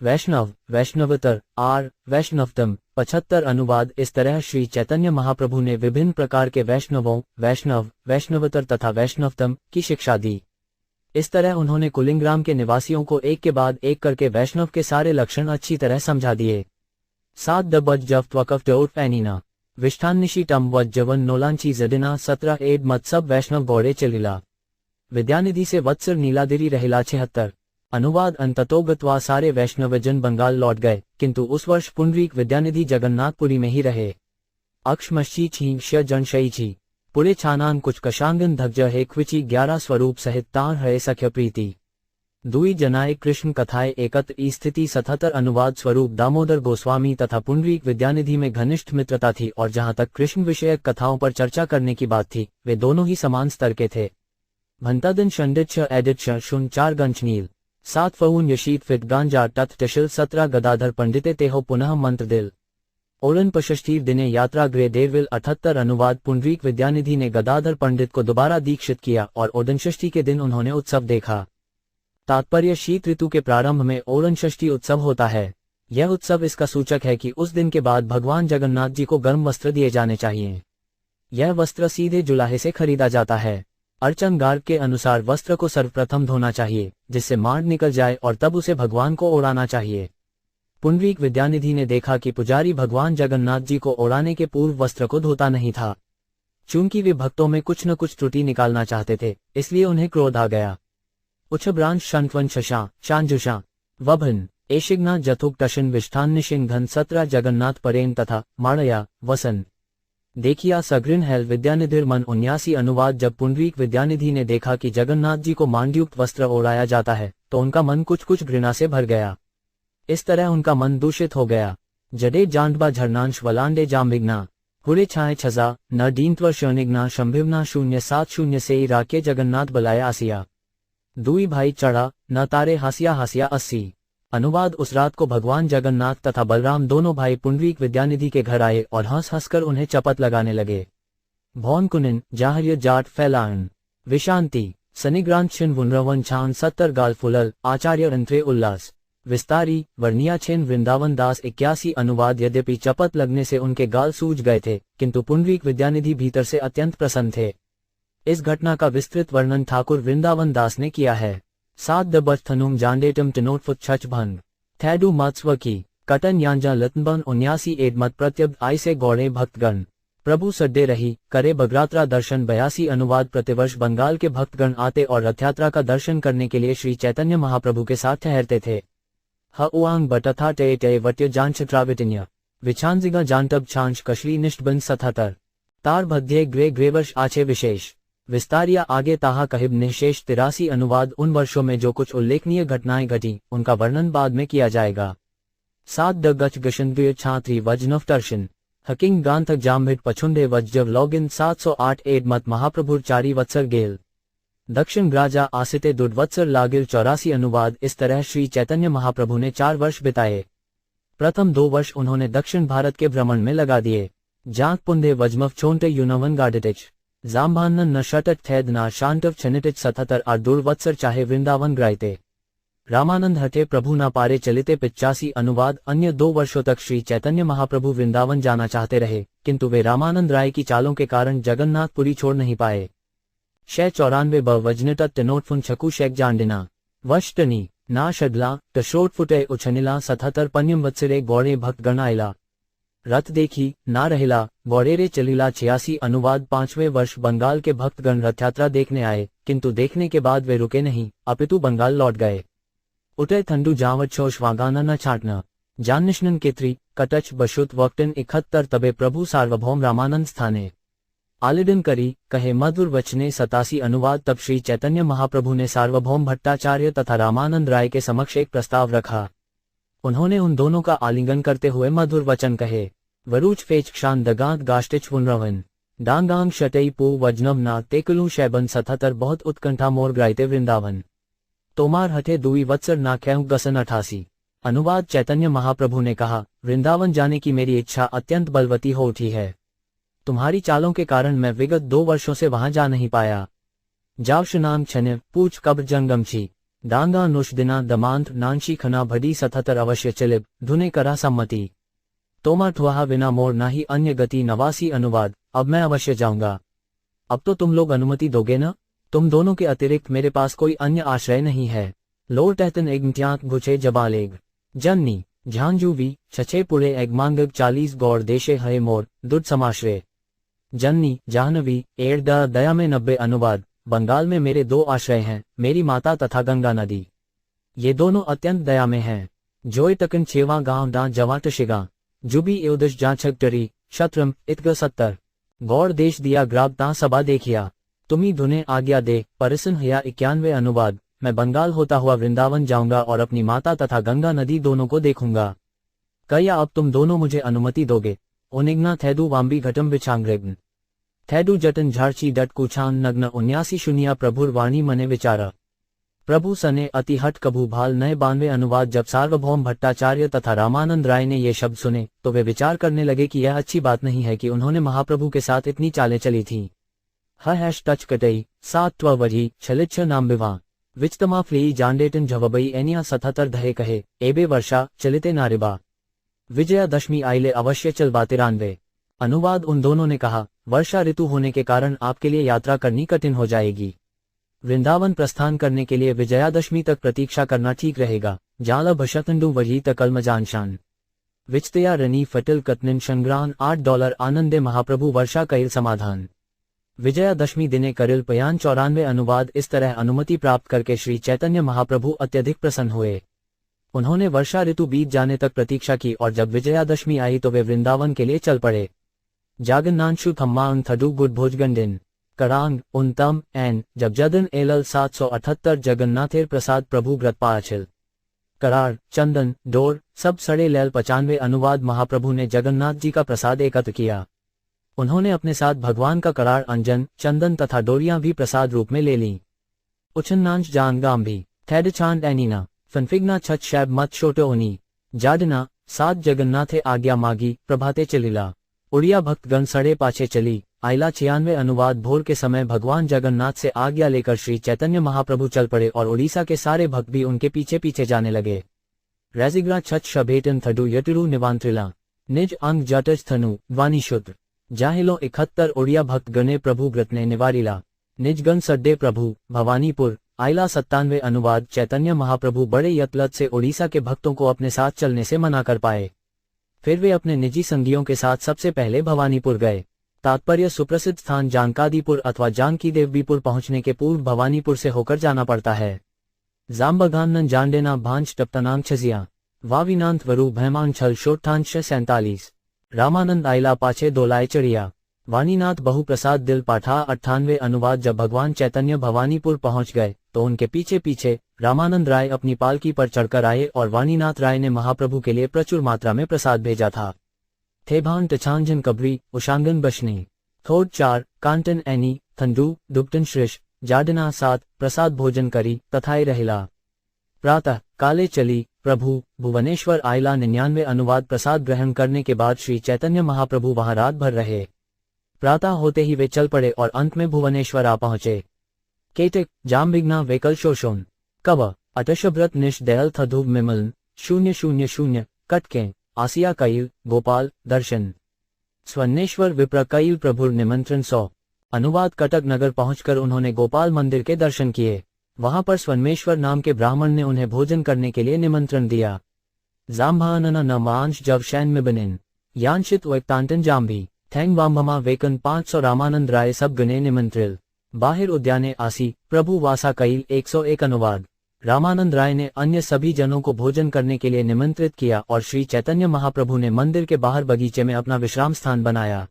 वैष्णव वैष्णवतर आर वैष्णवतम 75 अनुवाद। इस तरह श्री चैतन्य महाप्रभु ने विभिन्न प्रकार के वैष्णवों वैष्णव वैष्णवतर तथा वैष्णवतम की शिक्षा दी। इस तरह उन्होंने कुलिंग्राम के निवासियों को एक के बाद एक करके वैष्णव के सारे लक्षण अच्छी तरह समझा दिए। सात दबज जव त्वकफ डोर पैनीना विष्ठान्निशी टम वज्जवन नोलांची जडिना 17 एड मत्सब वैष्णव गौड़े चलिला। विद्यानिधि से वत्सर नीलादिरी रहिला 76। अनुवाद अंततोगत्वा सारे वैष्णवजन बंगाल लौट गए, किंतु उस वर्ष पुंडरीक विद्यानिधि जगन्नाथपुरी में ही रहे। अक्षमशी छी श जनशयी छी पुरे छानान कुछ कशांगन धग्ज है क्विची 11 स्वरूप सहित तार है सख्य प्रीति। दुई जनाए कृष्ण कथाएं एकत्र स्थिति 77। अनुवाद स्वरूप दामोदर गोस्वामी तथा पुंडरीक विद्यानिधि में घनिष्ठ मित्रता थी और जहां तक कृष्ण विषयक कथाओं पर चर्चा करने की बात थी, वे दोनों ही समान स्तर के थे। भंतादन शंडित एडिट शुन 4 गंचनील 7 फऊन यशीत फिट गांजा तथ टशिल 17 गदाधर पंडिते तेहो पुनः मंत्र दिल ओरन पशष्ठीर दिने यात्रा गृह देरविल 78। अनुवाद पुंडरीक विद्यानिधि ने गदाधर पंडित को दोबारा दीक्षित किया और ओदनषष्ठी के दिन उन्होंने उत्सव देखा। तात्पर्य शीत ऋतु के प्रारंभ में ओरनषष्ठी उत्सव होता है। यह उत्सव इसका सूचक है कि उस दिन के बाद भगवान जगन्नाथ जी को गर्म वस्त्र दिए जाने चाहिए। यह वस्त्र सीधे जुलाहे से खरीदा जाता है। अर्चन गार्ग के अनुसार वस्त्र को सर्वप्रथम धोना चाहिए, जिससे मांड निकल जाए और तब उसे भगवान को ओढ़ाना चाहिए। पुंडरीक विद्यानिधि ने देखा कि पुजारी भगवान जगन्नाथ जी को ओढ़ाने के पूर्व वस्त्र को धोता नहीं था। चूंकि वे भक्तों में कुछ न कुछ त्रुटि निकालना चाहते थे, इसलिए उन्हें क्रोध आ गया। उच्छब्रांश शंत्वन शशा चांजुषा वभन एशिग्ना जथुक टशन विष्ठान्निशिन घन 17 जगन्नाथ परेन तथा माणया वसन देखिया सघृण हेल विद्यानिधिर मन 79। अनुवाद जब पुंडरीक विद्यानिधि ने देखा कि जगन्नाथ जी को मांडयुक्त वस्त्र ओढ़ाया जाता है, तो उनका मन कुछ घृणा से भर गया। इस तरह उनका मन दूषित हो गया। जडे जांडबा झरनांश वलांडे जाम्बिग्ना हुरे छाए छजा न डींत्वर शनिग्ना शंभिवना 070 से राके जगन्नाथ बलाया आसिया दुई भाई चढ़ा न तारे हासिया हासिया 80। अनुवाद उस रात को भगवान जगन्नाथ तथा बलराम दोनों भाई पुंडरीक विद्यानिधि के घर आए और हंस-हंसकर उन्हें चपत लगाने लगे। भौन कुनिन जाहर्य जाट फैलान विशांति सनिग्रांत छिन वुनरवन छान 70 गाल फुलल आचार्य अंतरे उल्लास विस्तारी वर्णिया छिन वृंदावन दास 81। अनुवाद यद्यपि चपत लगने से उनके गाल सूज गए थे, किंतु पुंडरीक विद्यानिधि भीतर से अत्यंत प्रसन्न थे। इस घटना का विस्तृत वर्णन ठाकुर वृंदावन दास ने किया है। 7 दबच थनुम जांडेटम टिनोटफुत छच भंग थैडू मत्स्व की कटन यांजा लतनबन 79 एडमत प्रत्यब्द आई से गौड़े भक्तगण प्रभु सड्डे रही करे बगरात्रा दर्शन 82। अनुवाद प्रतिवर्ष बंगाल के भक्तगण आते और रथयात्रा का दर्शन करने के लिए श्री चैतन्य महाप्रभु के साथ ठहरते थे। ह उआंग बटथा टे टे वट्य जांचत्राविटिन्य विछांजिगा जानटब छांश कशली निष्ठबन 77। तार भद्ये ग्रे ग्रेवर्ष आछे विशेष विस्तारिया आगे ताहा कहिब निशेष 83। अनुवाद उन वर्षों में जो कुछ उल्लेखनीय घटनाएं घटी, उनका वर्णन बाद में किया जाएगा। 7 डगच गशनवीर छात्री वजनफ टर्शन हकिंग गांथक जामभिट पछुंडे वज्जव लॉगिन 708 एडमत महाप्रभुर चारी वत्सर गेल दक्षिण ग्राजा आसिते दुर्वत्सर लागिल 84। अनुवाद इस तरह श्री चैतन्य महाप्रभु ने 4 वर्ष बिताए। प्रथम 2 वर्ष उन्होंने दक्षिण भारत के भ्रमण में लगा दिए। जांक पुंदे वजमफ छोंटे यूनवन गाडिटिच जाम्बानन न शटट थैद ना शांटव छनिटिच 77 और दुर्वत्सर चाहे वृंदावन ग्राइते रामानंद हटे प्रभु ना पारे चलिते 85। अनुवाद अन्य 2 वर्षों तक श्री चैतन्य महाप्रभु वृंदावन जाना चाहते रहे, किंतु वे रामानंद राय की चालों के कारण जगन्नाथपुरी छोड़ नहीं पाए। 94 ब वजनट टिनोटफुन छकू शेक जांडिना वष्टनी ना शडला टशोट फुटे उछनिला 77 पन्यम वत्सरे गौड़े भक्तगण आयला रथ देखी ना रहिला गौड़ेरे चलीला 86। अनुवाद 5वें वर्ष बंगाल के भक्तगण रथयात्रा देखने आए, किंतु देखने के बाद वे रुके नहीं, अपितु बंगाल लौट गए। उठे ठंडू जावट छोश वागाना न छाटना जाननिशनन केत्री कटच बशुत वक्टन 71 तबे प्रभु सार्वभौम रामानंद स्थाने आलिडन करी कहे मधुर वचने 87। अनुवाद तब श्री चैतन्य महाप्रभु ने सार्वभौम भट्टाचार्य तथा रामानंद राय के समक्ष एक प्रस्ताव रखा। उन्होंने उन दोनों का आलिंगन करते हुए मधुर वचन कहे। वरूच फेच क्षान दगांत गाष्टिच वुनरवन डांगांग शटई पू वजनम ना तेकलू शैबन 77 बहुत उत्कंठा मोर ग्राइते वृंदावन तोमार हठे दुई वत्सर ना ख्यू गसन 88। अनुवाद चैतन्य महाप्रभु ने कहा, वृंदावन जाने की मेरी इच्छा अत्यंत बलवती हो उठी है। तुम्हारी चालों के कारण मैं विगत 2 वर्षों से वहां जा नहीं पाया। जावशनांग छने पूछ कब्र जंगम छी डांगा नुशदिना दमांत नांशी खना भडी 77 अवश्य चलिब धुने करा सम्मति तोमा ठुआ बिना मोर ना ही अन्य गति 89। अनुवाद अब मैं अवश्य जाऊंगा। अब तो तुम लोग अनुमति दोगे न? तुम दोनों के अतिरिक्त मेरे पास कोई अन्य आश्रय नहीं है। लोर टहतन एग्मत्यांक गुछे जबालेग जननी झांझूवी छछे पुड़े एगमांगग 40 गौड़ देशे हय मोर दुड समाश्रय। जननी जाह्नवी एड़ दया में 90 अनुवाद। बंगाल में मेरे 2 आश्रय हैं, मेरी माता तथा गंगा नदी। ये दोनों अत्यंत दया में हैं। जोय तकन छेवा गांव डा जवाट शिगा जुबी एवदश जाछक टरी शत्रम इतग 70 गौड़ देश दिया ग्राब ता सभा देखिया तुम्ही धुने आज्ञा दे परिसन हया 91 अनुवाद। मैं बंगाल होता हुआ वृंदावन जाऊंगा और अपनी माता तथा गंगा नदी दोनों को देखूंगा। क्या अब तुम दोनों मुझे अनुमति दोगे? ओनिग्ना थैदू वाम्बी घटम विचांग्रेग्न थैडू जटन झारची डट कुछान नग्न 79 शुनिया प्रभुर वाणी मने विचारा। प्रभु सने अति हट कभू भाल नए 92 अनुवाद। जब सार्वभौम भट्टाचार्य तथा रामानंद राय ने ये शब्द सुने तो वे विचार करने लगे कि यह अच्छी बात नहीं है कि उन्होंने महाप्रभु के साथ इतनी चालें चली थीं। हैश टच कटई 7 त्ववजी छलिच्छ नाम विवाह विचतमा फ्ली जांडेटन झवबई एनिया 77 दहे कहे एबे वर्षा चलिते नारिबा विजयादशमी आइले अवश्य चल 92 अनुवाद। उन दोनों ने कहा, वर्षा ऋतु होने के कारण आपके लिए यात्रा करनी कठिन हो जाएगी। वृंदावन प्रस्थान करने के लिए विजयादशमी तक प्रतीक्षा करना ठीक रहेगा। जाल भशतंडु वही तकल्म जानशान विचतया रनी फटिल कतनिन संग्रान $8 आनंदे महाप्रभु वर्षा कईल समाधान। विजयादशमी दिने करिल पयान 94 अनुवाद। इस तरह अनुमति प्राप्त करके श्री चैतन्य महाप्रभु अत्यधिक प्रसन्न हुए। उन्होंने वर्षा ऋतु बीत जाने तक प्रतीक्षा की और जब विजयादशमी आई तो वे वृंदावन के लिए चल पड़े। जागन्नांशु थम्मांग थडू गुड भोजगंडिन करांग उनतम एन जब जदन एलल 778 जगन्नाथेर प्रसाद प्रभु ग्रतपाचिल करार चंदन डोर सब सड़े लैल 95 अनुवाद। महाप्रभु ने जगन्नाथ जी का प्रसाद एकत्र किया। उन्होंने अपने साथ भगवान का करार अंजन चंदन तथा डोरियां भी प्रसाद रूप में ले लीं। उछन्नांश जान भी थैड चांद एनीना फनफिग्ना छत शैब मत छोटे ओनी जाडना 7 जगन्नाथे आज्ञा मागी प्रभाते चलिला उड़िया भक्तगण सड़े पाछे चली आइला 96 अनुवाद। भोर के समय भगवान जगन्नाथ से आज्ञा लेकर श्री चैतन्य महाप्रभु चल पड़े और उड़ीसा के सारे भक्त भी उनके पीछे पीछे जाने लगे। रैजिग्रा छत शबेटन थडू यटिरू निवांत्रिला निज अंग जटज थनु वानी शुद्र जाहिलो 71 उड़िया भक्त गणे प्रभु ग्रत ने निवारिला निजगन सड्डे प्रभु भवानीपुर आइला 97 अनुवाद। चैतन्य महाप्रभु बड़े यत्लत से उड़ीसा के भक्तों को अपने साथ चलने से मना कर पाए। फिर वे अपने निजी संगियों के साथ सबसे पहले भवानीपुर गए। तात्पर्य सुप्रसिद्ध स्थान जानकादीपुर अथवा जानकी देवबीपुर पहुंचने के पूर्व भवानीपुर से होकर जाना पड़ता है। जाम्बगान जांडेना भांज टप्तनांग छजिया वाविनांत वरु भैमांग छल शोठांश 47 रामानंद आइला पाछे दोलाय चढ़िया वाणीनाथ बहुप्रसाद दिल पाठा 98 अनुवाद। जब भगवान चैतन्य भवानीपुर पहुंच गए तो उनके पीछे पीछे रामानंद राय अपनी पालकी पर चढ़कर आए और वाणीनाथ राय ने महाप्रभु के लिए प्रचुर मात्रा में प्रसाद भेजा था। थेभान टछांजन कबरी उशांगन बशनी थोड़ 4 कांटन एनी थंडू दुबटन श्रिश जाडना 7 प्रसाद भोजन करी तथाए रहिला प्रातः काले चली प्रभु भुवनेश्वर आइला 99 अनुवाद। प्रसाद ग्रहण करने के बाद श्री चैतन्य महाप्रभु वहां रात भर रहे। प्रातः होते ही वे चल पड़े और अंत में भुवनेश्वर आ पहुंचे। केटिक जामबिग्ना वेकल शोषोन कब अटशभ्रत निश दयल थधुब मिमलन 000 कटके आसिया कईल गोपाल दर्शन स्वर्णेश्वर विप्र कईल प्रभुर निमंत्रण 100 अनुवाद। कटक नगर पहुंचकर उन्होंने गोपाल मंदिर के दर्शन किए। वहां पर स्वन्मेश्वर नाम के ब्राह्मण ने उन्हें भोजन करने के लिए निमंत्रण दिया। जाम्भानना न मांश जब शैन में बनिन यानशित वैक्तांटन जाम्भी थैंग वाम्भमा वेकन 500 रामानंद राय सब गणे निमंत्रिल बाहिर उद्याने आसी प्रभु वासा कईल 101 अनुवाद। रामानंद राय ने अन्य सभी जनों को भोजन करने के लिए निमंत्रित किया और श्री चैतन्य महाप्रभु ने मंदिर के बाहर बगीचे में अपना विश्राम स्थान बनाया।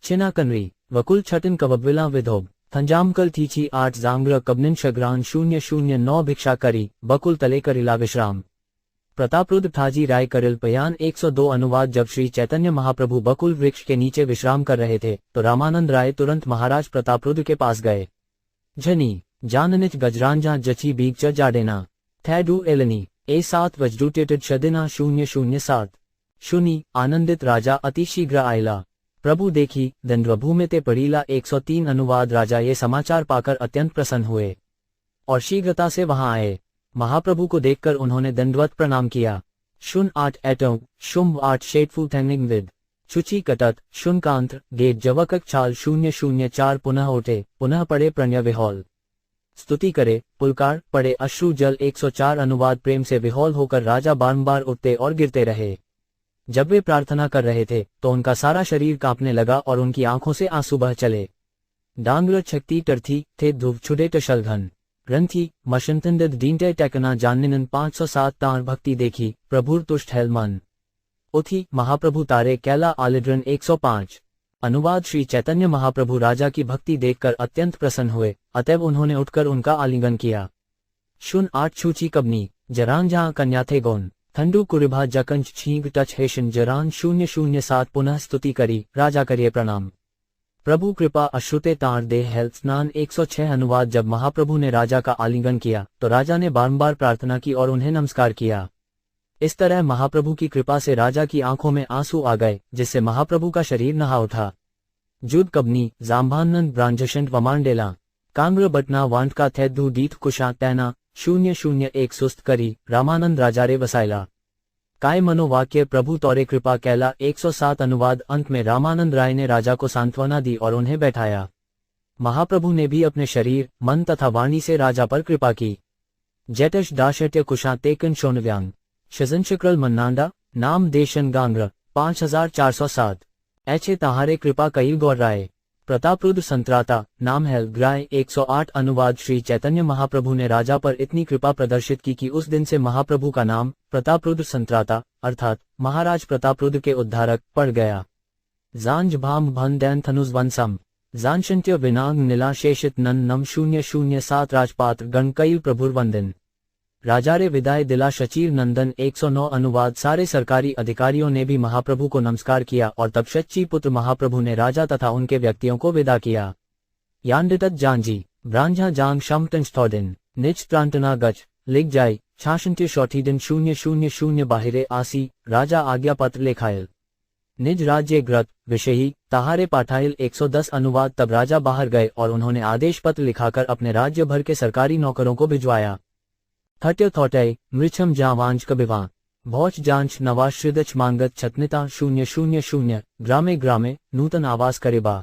छिना कनरी वकुल छटन कवबविला विधोब थंजामकल थीची 8 जांग्र कबनिन शग्रान 009 भिक्षा करी बकुल तले करिला विश्राम प्रतापरुद्र ठाजी राय करिल पयान 102 अनुवाद। जब श्री चैतन्य महाप्रभु बकुल वृक्ष के नीचे विश्राम कर रहे थे तो रामानंद राय तुरंत महाराज प्रतापरुद्र के पास गए। झनी जाननिच गजरांजा जची बीग च जाडेना थैडू एलनी A7 वज्रुटेटेड शदिना 007 शुनी आनंदित राजा अतिशीघ्र आयला प्रभु देखी दंडभूमि ते पड़ीला 103 अनुवाद। राजा ये समाचार पाकर अत्यंत प्रसन्न हुए और शीघ्रता से वहां आए। महाप्रभु को देखकर उन्होंने दंडवत प्रणाम किया। 08 एटों शुंभ 8 शेटफू थैंगिंग विद चुची कटत शुनकांत गेट जवकक छाल 004 पुनः उठे पुनः पड़े प्रणय विहौल स्तुति करे, पुलकार पड़े, अश्रु जल। 104 अनुवाद प्रेम से विहोल होकर राजा बारंबार उठते और गिरते रहे। जब वे प्रार्थना कर रहे थे तो उनका सारा शरीर कांपने लगा और उनकी आंखों से आंसू बह चले। डांग्र शक्ति टर्थी थे ध्रुव छुडे टशलघन ग्रंथी मशंतंदद डींटे टेकना जाननिनन 507 तार भक्ति देखी प्रभुर तुष्ट हेलमन उथी महाप्रभु तारे कैला आलिड्रन 105। अनुवाद श्री चैतन्य महाप्रभु राजा की भक्ति देखकर अत्यंत प्रसन्न हुए, अतएव उन्होंने उठकर उनका आलिंगन किया। 08 छूची कबनी जरान जहां कन्या थे गौन ठंडू कुरिभा जकंज छींग टच हेशन जरान 007 पुनः स्तुति करी राजा करिए प्रणाम। प्रभु कृपा अश्रुते तार दे हेल्थ स्नान 106 अनुवाद जब महाप्रभु ने राजा का आलिंगन किया तो राजा ने बारंबार प्रार्थना की और उन्हें नमस्कार किया। इस तरह महाप्रभु की कृपा से राजा की आंखों में आंसू आ गए, जिससे महाप्रभु का शरीर नहा उठा। जुद कबनी जाम्भानंद ब्रांजशंट वमांडेला कांग्र बटना वांट का थैदू डीठ कुशा तैना 001 सुस्त करी रामानंद राजारे वसायला काय मनोवाक्य प्रभु तौरे कृपा कैला 107 अनुवाद। अंत में रामानंद राय ने राजा को सांत्वना दी और उन्हें बैठाया। महाप्रभु ने भी अपने शरीर, मन तथा वाणी से राजा पर कृपा की। जैटश दाशट्य कुशा तेकन शोनव्यांग शजनशक्रल मन्नांडा नाम देशन गांग्र 5407 ऐचे तहारे कृपा कईल गौर राय प्रतापरुद्र संत्राता नाम हेल ग्राय 108 अनुवाद श्री चैतन्य महाप्रभु ने राजा पर इतनी कृपा प्रदर्शित की कि उस दिन से महाप्रभु का नाम प्रतापरुद्र संत्राता अर्थात महाराज प्रतापरुद्र के उद्धारक पड़ गया। जांज भाम भन दैन थनुज वंसम जानशंत्य विनांग नीला शेषित नन नम 007 राजपात्र गण कईल प्रभुर वंदन राजारे विदाय दिला शचीर नंदन 109 अनुवाद। सारे सरकारी अधिकारियों ने भी महाप्रभु को नमस्कार किया और तब शच्ची पुत्र महाप्रभु ने राजा तथा उनके व्यक्तियों को विदा किया। यांडितत जानजी ब्रांझा जांग शमटन निज त्रांटना गच लिख जाय छाशंत्य शौठीदन 000 बाहिरे आसी राजा आज्ञा पत्र लेखायल निज राज्य ग्रत विषयी तहारे पाठाइल 110 अनुवाद। तब राजा बाहर गए और उन्होंने आदेश पत्र लिखाकर अपने राज्य भर के सरकारी नौकरों को भिजवाया। थट्य थौटय मृछम जावांज कबिवा भौच जांच नवाश्रिदच मांगत छतनिता 000 ग्रामे ग्रामे नूतन आवास करेबा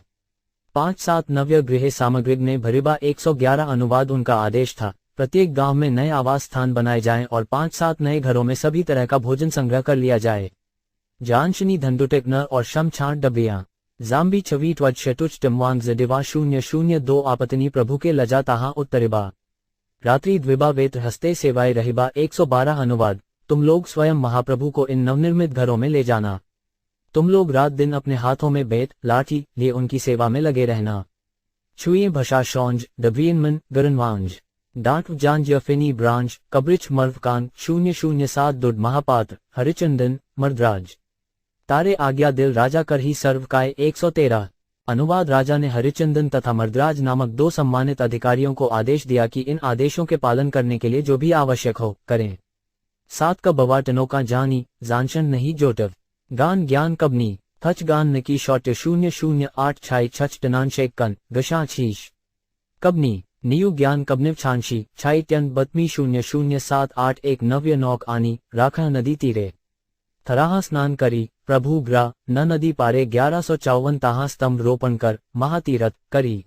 5-7 नव्य गृह सामग्री ने भरिबा 111 अनुवाद। उनका आदेश था प्रत्येक गांव में नए आवास स्थान बनाए जाएं और 5-7 नए घरों में सभी तरह का भोजन संग्रह कर लिया जाए। जानशनी धंडुटेक न और शम छाट डबिया जाम्बी छवी ट्वज शटुच टमवांग जडिवा 002 आपतनी प्रभु के लजा ताहा उत्तरिबा रात्रि द्विबा वेत्र हस्ते सेवाए रहिबा 112 अनुवाद। तुम लोग स्वयं महाप्रभु को इन नवनिर्मित घरों में ले जाना। तुम लोग रात दिन अपने हाथों में बेत लाठी लिए उनकी सेवा में लगे रहना। छुए भषा शौंज डब्रियनमन गरनवांज डांट जांज यफिनी ब्रांच कब्रिच मर्वकान 007 दुड महापात्र हरिचंदन मर्दराज तारे आज्ञा दिल राजा कर ही सर्वकाय 113 अनुवाद। राजा ने हरिचंदन तथा मर्दराज नामक 2 सम्मानित अधिकारियों को आदेश दिया कि इन आदेशों के पालन करने के लिए जो भी आवश्यक हो करें। 7 का बवाटनों का जानी जानशन नहीं जोटव गान ज्ञान कबनी थच गान नकी शौट्य 008 छाई छच टनान शेकन गशा शीश कबनी नियु ज्ञान कबनिव छानशी छाई ट्यन बतमी 00781 नव्य नौक आनी राखा नदी तीरे थराहा स्नान करी प्रभु ग्रा न नदी पारे 1154 ताहा स्तंभ रोपण कर महातीरथ करी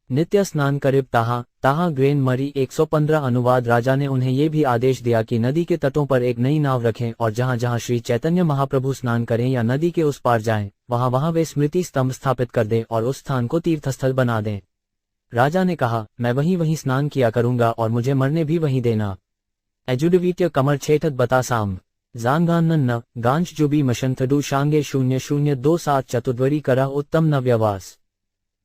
नित्य स्नान करिब ताहा ताहा ग्रेन मरी 115 अनुवाद। राजा ने उन्हें ये भी आदेश दिया कि नदी के तटों पर एक नई नाव रखें और जहां जहां श्री चैतन्य महाप्रभु स्नान करें या नदी के उस पार जाएं वहां वहां वे स्मृति स्तंभ स्थापित कर दें और उस स्थान को तीर्थस्थल बना दें। राजा ने कहा, मैं वहीं स्नान किया करूंगा और मुझे मरने भी वहीं देना। एजुडवीट्य कमर छेठत बतासाम जानगान न गांच जुबी मशंथडू शांगे 002 चतुर्वरी करा उत्तम नव्यवास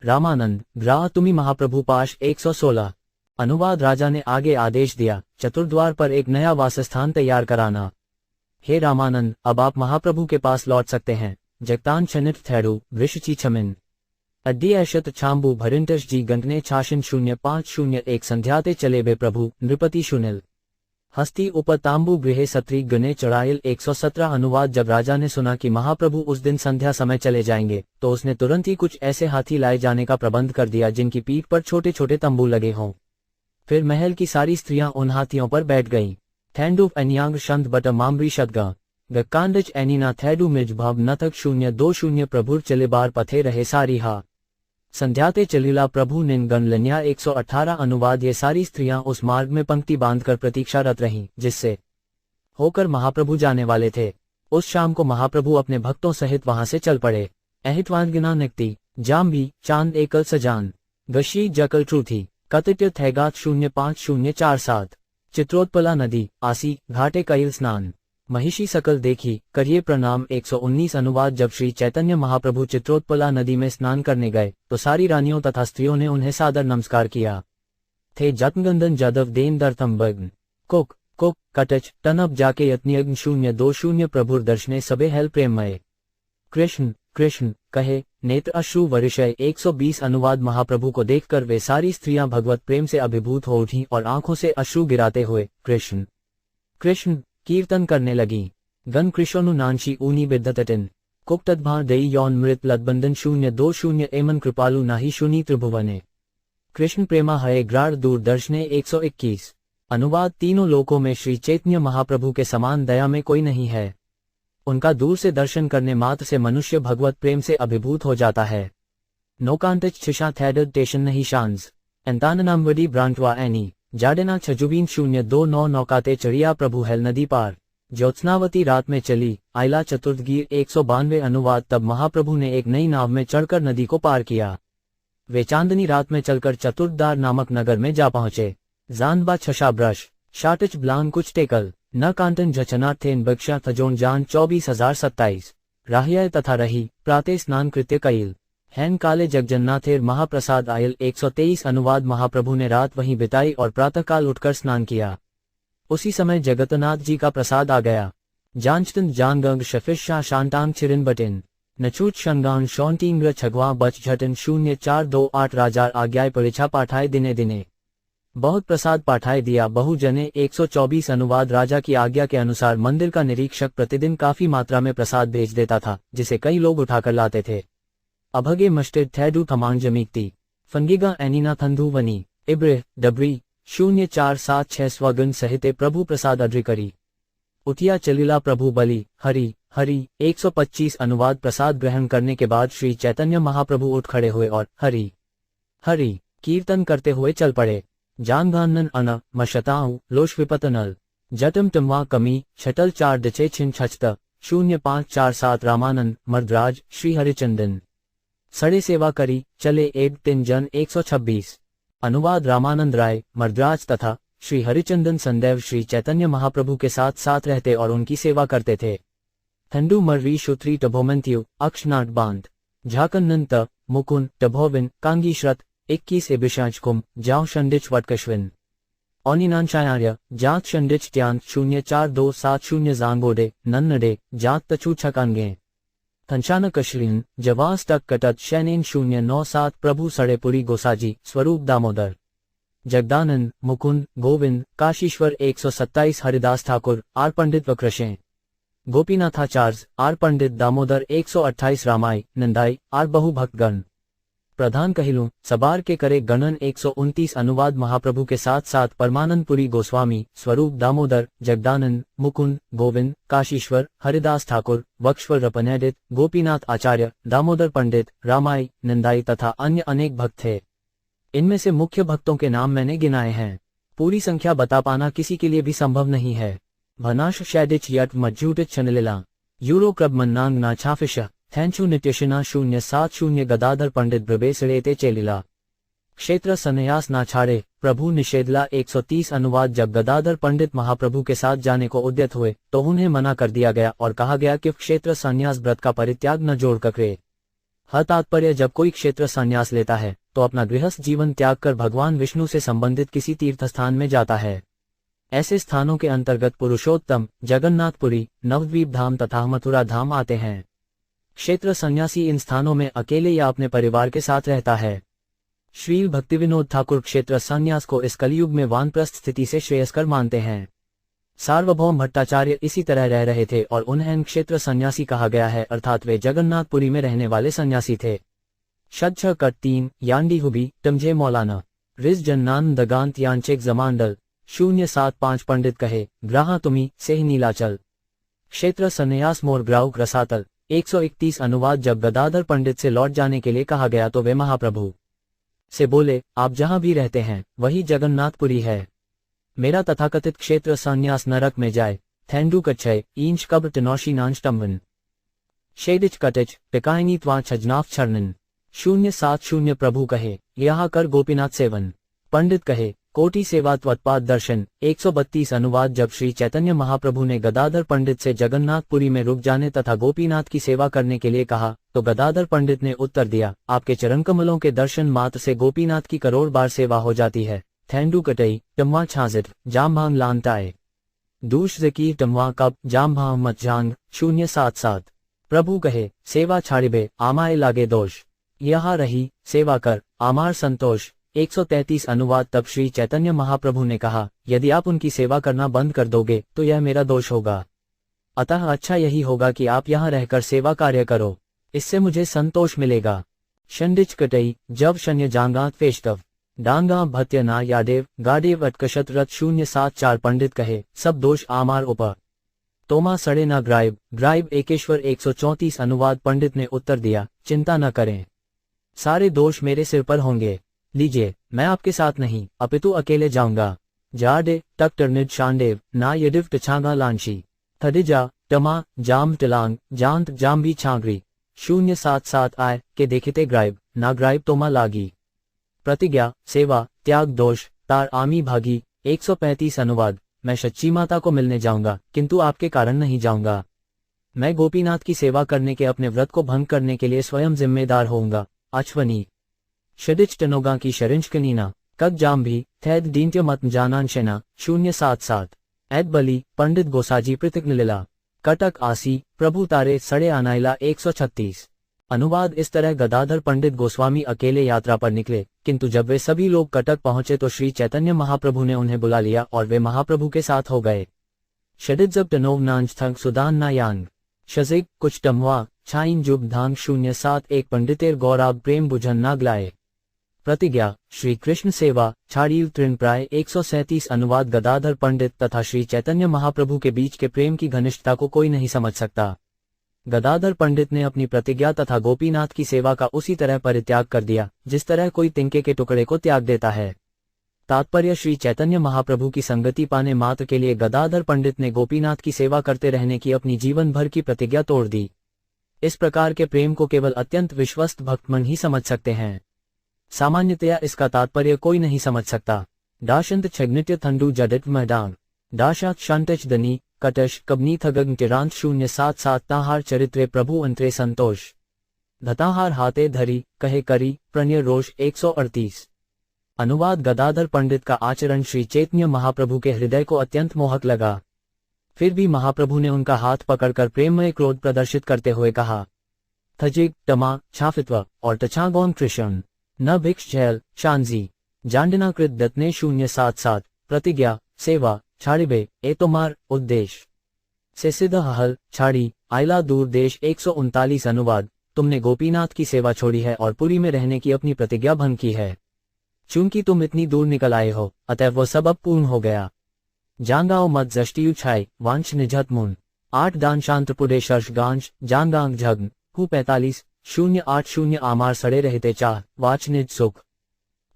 रामानंद ग्राह तुमी महाप्रभु पाश 116 अनुवाद। राजा ने आगे आदेश दिया, चतुर्द्वार पर एक नया वासस्थान तैयार कराना। हे रामानंद, अब आप महाप्रभु के पास लौट सकते हैं। जगतान छनित थैडू वृषची छमिन अड्डी ऐशत छाम्बू भरिंटश जी गंटने छाशन 0501 संध्याते चले बे प्रभु नृपति शुनिल हस्ती उपतांबू गृह सत्री गणे चढ़ाइल 117 अनुवाद। जब राजा ने सुना कि महाप्रभु उस दिन संध्या समय चले जाएंगे तो उसने तुरंत ही कुछ ऐसे हाथी लाए जाने का प्रबंध कर दिया जिनकी पीठ पर छोटे छोटे तंबू लगे हों। फिर महल की सारी स्त्रियां उन हाथियों पर बैठ गईं। थैंडूफ एनियांग शंद बट मामरी शदगा गकांडच एनीना थैडू मिज भव नथक 020 प्रभुर चले बार पथे रहे सारी हा संध्याते चलिला प्रभु निन गणलन्या 118 अनुवाद। ये सारी स्त्रियां उस मार्ग में पंक्ति बांधकर प्रतीक्षारत रहीं जिससे होकर महाप्रभु जाने वाले थे। उस शाम को महाप्रभु अपने भक्तों सहित वहां से चल पड़े। अहितवानगिना निकती जाम्बी चांद एकल सजान गशी जकल ट्रूथी कतिट्य थैगात 05047 चित्रोत्पला नदी आसी घाटे कईल स्नान महिषी सकल देखी करिए प्रणाम 119 अनुवाद। जब श्री चैतन्य महाप्रभु चित्रोत्पला नदी में स्नान करने गए तो सारी रानियों तथा स्त्रियों ने उन्हें सादर नमस्कार किया। थे जतगंदन जादव देन दर्तम बग्न कुक कुक कटच टनब जाके यत्नियग्न 020 प्रभुर दर्शने सबे हेल प्रेममय कृष्ण कृष्ण कहे नेत्र अश्रु वरिषय 120 अनुवाद। महाप्रभु को देखकर वे सारी स्त्रियां भगवत प्रेम से अभिभूत हो उठी और आंखों से अश्रु गिराते हुए कृष्ण कृष्ण कीर्तन करने लगी। गन कृष्णु नानशी ऊनी बिद्दतटिन कुक्तद्भार दई यौन मृत लदबंदन 020 एमन कृपालु नाही शुनी त्रिभुवने कृष्ण प्रेमा हये ग्राड़ दूरदर्शने 121 अनुवाद। तीनों लोकों में श्री चैतन्य महाप्रभु के समान दया में कोई नहीं है। उनका दूर से दर्शन करने मात्र से मनुष्य भगवत प्रेम से अभिभूत हो जाता है। नौकांतच छिशा थैडर टेशन नहीं शांस एंताननामवडी ब्रांटवा एनी जाडेना छजुबीन 029 नौकाते चढ़िया प्रभु हेल नदी पार ज्योत्सनावती रात में चली आइला चतुर्थगीर 192 अनुवाद। तब महाप्रभु ने एक नई नाव में चढ़कर नदी को पार किया। वे चांदनी रात में चलकर चतुर्थदार नामक नगर में जा पहुंचे। जानबा छशा ब्रश शाटच ब्लान कुछ टेकल न कांटन जचनार्थेन बक्षा थजोन जान 24027 राहिया तथा रही प्रातः स्नान कृत्य कईल हैन काले जगजन्नाथेर महाप्रसाद आयल 123 अनुवाद। महाप्रभु ने रात वहीं बिताई और प्रातःकाल उठकर स्नान किया। उसी समय जगन्नाथ जी का प्रसाद आ गया। जानचतन जानगंग शफिश शाह शांतांग छिरिन बटिन नचूट शंगान शौंटींग्र छगवा बच झटन 0428 राजार आज्ञाय परीक्षा पाठाए दिने दिने बहुत प्रसाद पाठाए दिया बहु जने 124 अनुवाद। राजा की आज्ञा के अनुसार मंदिर का निरीक्षक प्रतिदिन काफी मात्रा में प्रसाद भेज देता था जिसे कई लोग उठाकर लाते थे। अभगे मस्टिड थैडू थमांग जमीकती फंगिगा एनिना थंधु वनी इब्रे डबरी 0476 स्वगन सहित प्रभु प्रसाद अड्री करी उठिया चलिला प्रभु बलि हरि हरि 125 अनुवाद। प्रसाद ग्रहण करने के बाद श्री चैतन्य महाप्रभु उठ खड़े हुए और हरि हरि कीर्तन करते हुए चल पड़े। जानगानन अन मशताऊ लोश विपतनल जटम टमवा कमी छटल 4 डचे छिन छचत 0547 रामानंद मर्दराज श्री हरिचंदन सड़े सेवा करी चले 1 जन 126 अनुवाद। रामानंद राय मर्दराज तथा श्री हरिचंदन संदैव श्री चैतन्य महाप्रभु के साथ साथ रहते और उनकी सेवा करते थे। थंडू मर्री शुत्री टभोमंत्यु अक्षनाट बांध झाकन्नंत मुकुन टभोविन कांगी श्रत 21 एबिशांचकुम जाओ शंडिच वटकश्विन ओनिनांशायार्य जात शंडिच ट्यांत 04270 जानबोडे नन्नडे जात तचू छकांगे थंशान कश्रीन जवास तक कटत शैनेन 097 प्रभु सड़ेपुरी गोसाजी स्वरूप दामोदर जगदानंद मुकुंद गोविंद काशीश्वर 127 हरिदास ठाकुर आर पंडित वक्रशें गोपीनाथाचार्य आर पंडित दामोदर 128 रामाई नंदाई आर बहु भक्तगण प्रधान कहिलूं सबार के करे गणन 129 अनुवाद। महाप्रभु के साथ साथ परमानंदपुरी गोस्वामी स्वरूप दामोदर जगदानंद मुकुंद गोविंद काशीश्वर हरिदास ठाकुर वक्श्वर रपनैडित गोपीनाथ आचार्य दामोदर पंडित रामाई नंदाई तथा अन्य अनेक भक्त थे। इनमें से मुख्य भक्तों के नाम मैंने गिनाए हैं। पूरी संख्या बता पाना किसी के लिए भी संभव नहीं है। भनाश शैडिच यट मज्जूटिच चनलिला यूरो क्रब मन्नांग ना छाफिश थैंचू नित्यशिना 070 गदाधर पंडित ब्रबेसड़ेते चेलिला क्षेत्र सन्यास ना छाड़े प्रभु निषेधला 130 अनुवाद। जब गदाधर पंडित महाप्रभु के साथ जाने को उद्यत हुए तो उन्हें मना कर दिया गया और कहा गया कि क्षेत्र संन्यास व्रत का परित्याग न जोड़ करे। हर तात्पर्य जब कोई क्षेत्र संन्यास लेता है तो अपना गृहस्थ जीवन त्याग कर भगवान विष्णु से संबंधित किसी तीर्थ स्थान में जाता है। ऐसे स्थानों के अंतर्गत पुरुषोत्तम जगन्नाथपुरी नवद्वीप धाम तथा मथुरा धाम आते हैं। क्षेत्र सन्यासी इन स्थानों में अकेले या अपने परिवार के साथ रहता है। श्रील भक्तिविनोद ठाकुर क्षेत्र संन्यास को इस कलयुग में वानप्रस्थ स्थिति से श्रेयस्कर मानते हैं। सार्वभौम भट्टाचार्य इसी तरह रह रहे थे और उन्हें क्षेत्र सन्यासी कहा गया है, अर्थात वे जगन्नाथपुरी में रहने वाले सन्यासी थे। शद्छ कट 3 यांडी हुबी टमझे मौलाना रिज जन्नान दगांत यांचेक जमांडल 075 पंडित कहे ग्राहा तुमी सेह नीलाचल क्षेत्र सन्यास मोर ग्राउक रसातल 131 अनुवाद जब गदाधर पंडित से लौट जाने के लिए कहा गया तो वे महाप्रभु से बोले, आप जहां भी रहते हैं वही जगन्नाथपुरी है। मेरा तथाकथित क्षेत्र संन्यास नरक में जाए। थैंडू कच्छय ईंच कब टनौशी नांच टम्वन शेडिच कटच पिकायनी त्वा छजनाफ छरनन। 070 प्रभु कहे, यहाँ कर गोपीनाथ सेवन। पंडित कहे, कोटि सेवा त्वत्पाद दर्शन। 132 अनुवाद जब श्री चैतन्य महाप्रभु ने गदाधर पंडित से जगन्नाथपुरी में रुक जाने तथा गोपीनाथ की सेवा करने के लिए कहा तो गदाधर पंडित ने उत्तर दिया, आपके चरण कमलों के दर्शन मात्र से गोपीनाथ की करोड़ बार सेवा हो जाती है। थैंडू कटई टम्वा छाजित जामभांग लानताए दूष जकी टम्वा कब जामभांग मत जांग। 077 प्रभु कहे, सेवा छाड़िबे आमाए लागे दोष। यहाँ रही सेवा कर आमार संतोष। 133 अनुवाद तब श्री चैतन्य महाप्रभु ने कहा, यदि आप उनकी सेवा करना बंद कर दोगे तो यह मेरा दोष होगा। अतः अच्छा यही होगा कि आप यहाँ रहकर सेवा कार्य करो, इससे मुझे संतोष मिलेगा। शंडिच कटई जब शन्य जांगात फेष्टव डांगा भत्य ना यादेव गाडेव अटकशत रथ। 074 पंडित कहे, सब दोष आमार ऊपर तोमा सड़े ना ग्राइब ग्राइब एकेश्वर। 134 अनुवाद पंडित ने उत्तर दिया, चिंता न करें, सारे दोष मेरे सिर पर होंगे। लीजिए, मैं आपके साथ नहीं अपितु अकेले जाऊंगा। जाडे टक टर्निड शांडेव ना यडिव टछांगा लांशी थडिजा टमा जाम टिलांग जांत जाम्बी छांगरी। 077 आय के देखते ग्राइब ना ग्राइब तोमा लागी। प्रतिज्ञा सेवा त्याग दोष तार आमी भागी। 135 अनुवाद मैं सच्ची माता को मिलने जाऊंगा किंतु आपके कारण नहीं जाऊंगा। मैं गोपीनाथ की सेवा करने के अपने व्रत को भंग करने के लिए स्वयं जिम्मेदार होऊंगा। अश्वनी शडिच टनोगा की शरिंचकनीना कग जाम भी थैद दीन्त्य मत जानांशना। 077 ऐद बली पंडित गोसाजी प्रतिज्ञ कटक आसी प्रभु तारे सड़े आनाइला। 136 अनुवाद इस तरह गदाधर पंडित गोस्वामी अकेले यात्रा पर निकले, किंतु जब वे सभी लोग कटक पहुंचे तो श्री चैतन्य महाप्रभु ने उन्हें बुला लिया और वे महाप्रभु के साथ हो गए। शडित जब टनोव नांज थंग सुदान ना यांग शजिक कुछ टमवा छाइन जुब धांग। 071 पंडितेर गौराब प्रेम बुझन नागलाए। प्रतिज्ञा श्री कृष्ण सेवा छाड़ीव तृण प्राय। 137 अनुवाद गदाधर पंडित तथा श्री चैतन्य महाप्रभु के बीच के प्रेम की घनिष्ठता को कोई नहीं समझ सकता। गदाधर पंडित ने अपनी प्रतिज्ञा तथा गोपीनाथ की सेवा का उसी तरह परित्याग कर दिया जिस तरह कोई तिनके के टुकड़े को त्याग देता है। तात्पर्य श्री चैतन्य महाप्रभु की संगति पाने मात्र के लिए गदाधर पंडित ने गोपीनाथ की सेवा करते रहने की अपनी जीवन भर की प्रतिज्ञा तोड़ दी। इस प्रकार के प्रेम को केवल अत्यंत विश्वस्त भक्तमन ही समझ सकते हैं, सामान्यतया इसका तात्पर्य कोई नहीं समझ सकता। डाशंत छग्नित्य थंडू जडित मैदान डाशा शांतच दनी कटश कबनी थगग टिरांत। 077 ताहार चरित्रे प्रभु अंतरे संतोष धताहार हाथे धरी कहे करी प्रणय रोष। 138 अनुवाद गदाधर पंडित का आचरण श्री चैतन्य महाप्रभु के हृदय को अत्यंत मोहक लगा। फिर भी महाप्रभु ने उनका हाथ पकड़कर प्रेममय क्रोध प्रदर्शित करते हुए कहा, थजिग टमा छाफित्व और टछागोन कृष्ण न भिक्ष झैल शांजी जांडनाकृत दत्ने। 077 प्रतिज्ञा सेवा छाड़िबे ए तोमार उद्देश्य से सिद्ध हल छाड़ी आइला दूर देश। 139 अनुवाद तुमने गोपीनाथ की सेवा छोड़ी है और पुरी में रहने की अपनी प्रतिज्ञा भंग की है। चूंकि तुम इतनी दूर निकल आए हो अतः वो सब अब पूर्ण हो गया। जांगाओ मत जष्टियु छाई वांश निझत मुन 8 दान शांत पुडे शर्ष गांश जांगांग झग्न हु 45। 080 आमार सड़े रहते चाह वाच निज सुख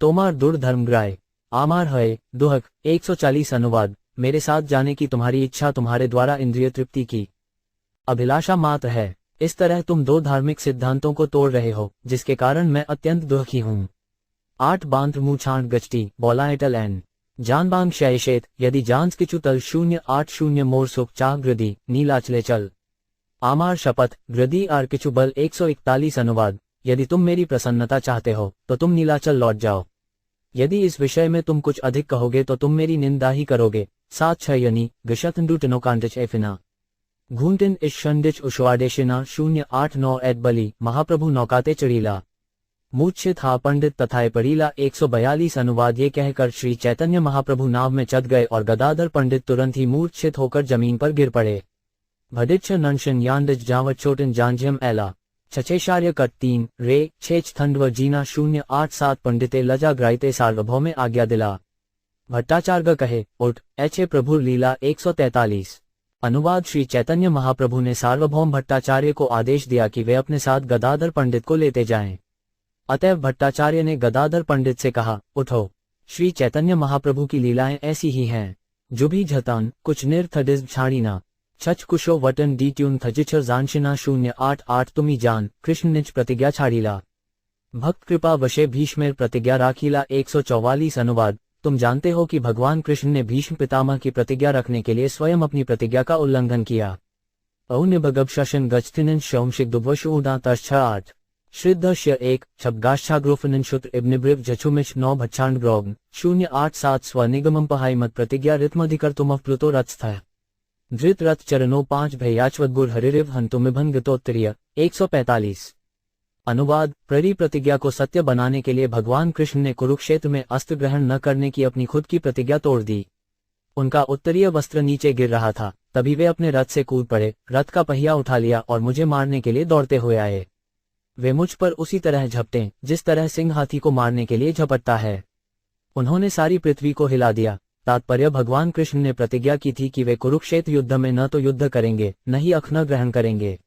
तोमार दुर धर्मग्राय आमार है दुहक। 140 अनुवाद मेरे साथ जाने की तुम्हारी इच्छा तुम्हारे द्वारा इंद्रिय तृप्ति की अभिलाषा मात्र है। इस तरह तुम दो धार्मिक सिद्धांतों को तोड़ रहे हो जिसके कारण मैं अत्यंत दुखी हूँ। 8 बांध मुँह छांट गचटी बोलाएटल एन जानबांग शयशेत यदि जांस किचुतल। 080 मोर सुख चाह ग्रदी नीलाचले चल आमार शपथ ग्रदी आर किचु बल। 141 अनुवाद यदि तुम मेरी प्रसन्नता चाहते हो तो तुम नीलाचल लौट जाओ, यदि इस विषय में तुम कुछ अधिक कहोगे तो तुम मेरी निंदा ही करोगे। 7 गशतंडू टनोकांटिच एफिना घूंटिन इस शंडिच उशवाडेशिना। 089 एड बली महाप्रभु नौकाते चढ़ीला मूर्छित हा पंडित तथाए पड़ीला। 142 अनुवाद ये कहकर श्री चैतन्य महाप्रभु नाव में चढ़ गए और गदाधर पंडित तुरंत ही मूर्छित होकर जमीन पर गिर पड़े। भडिच्छ नंशन यांडिच जावत चोटिन जांझियम एला छछेशार्य कट 3 रे छेच थंडव जीना। 087 पंडिते लजा ग्राइते सार्वभौम में आज्ञा दिला। भट्टाचार्य कहे उठ एचे प्रभुर लीला। 143 अनुवाद श्री चैतन्य महाप्रभु ने सार्वभौम भट्टाचार्य को आदेश दिया कि वे अपने साथ गदाधर पंडित को लेते जाएं। अतएव भट्टाचार्य ने गदाधर पंडित से कहा, उठो, श्री चैतन्य महाप्रभु की लीलाएं ऐसी ही हैं। जुभी झतान कुछ निर्थडिज छाड़ीना छच कुशो वटन डी ट्यून थजिछर जानशिना 088 तुमी जान कृष्ण निज प्रतिज्ञा छाड़ीला। भक्त कृपा वशे भीष्मेर प्रतिज्ञा राखीला 144 अनुवाद। तुम जानते हो कि भगवान कृष्ण ने भीष्म पितामह की प्रतिज्ञा रखने के लिए स्वयं अपनी प्रतिज्ञा का उल्लंघन किया। औनिबगब शशन गच्छतिनन शौमशिक दुवश उड़ा तश 8 श्रिद्धश्य 1 छब्गाश्छाग्रोफनन शुत्र इब्निब्रिव जछुमिच 9 भच्छांड ग्रोग 087 स्वनिगमम पहाई मत प्रतिज्ञा रित्मधिकर तुम प्लुतो रथ धृत रथ चरणों 5 भैयाचवदगुर हरिरिव हंतुमिभन गतोत्तरीय 145। अनुवाद प्ररी प्रतिज्ञा को सत्य बनाने के लिए भगवान कृष्ण ने कुरुक्षेत्र में अस्त्र ग्रहण न करने की अपनी खुद की प्रतिज्ञा तोड़ दी। उनका उत्तरीय वस्त्र नीचे गिर रहा था, तभी वे अपने रथ से कूद पड़े, रथ का पहिया उठा लिया और मुझे मारने के लिए दौड़ते हुए आए। वे मुझ पर उसी तरह झपटे जिस तरह सिंह हाथी को मारने के लिए झपटता है। उन्होंने सारी पृथ्वी को हिला दिया। तात्पर्य, भगवान कृष्ण ने प्रतिज्ञा की थी कि वे कुरुक्षेत्र युद्ध में न तो युद्ध करेंगे न ही अखन ग्रहण करेंगे।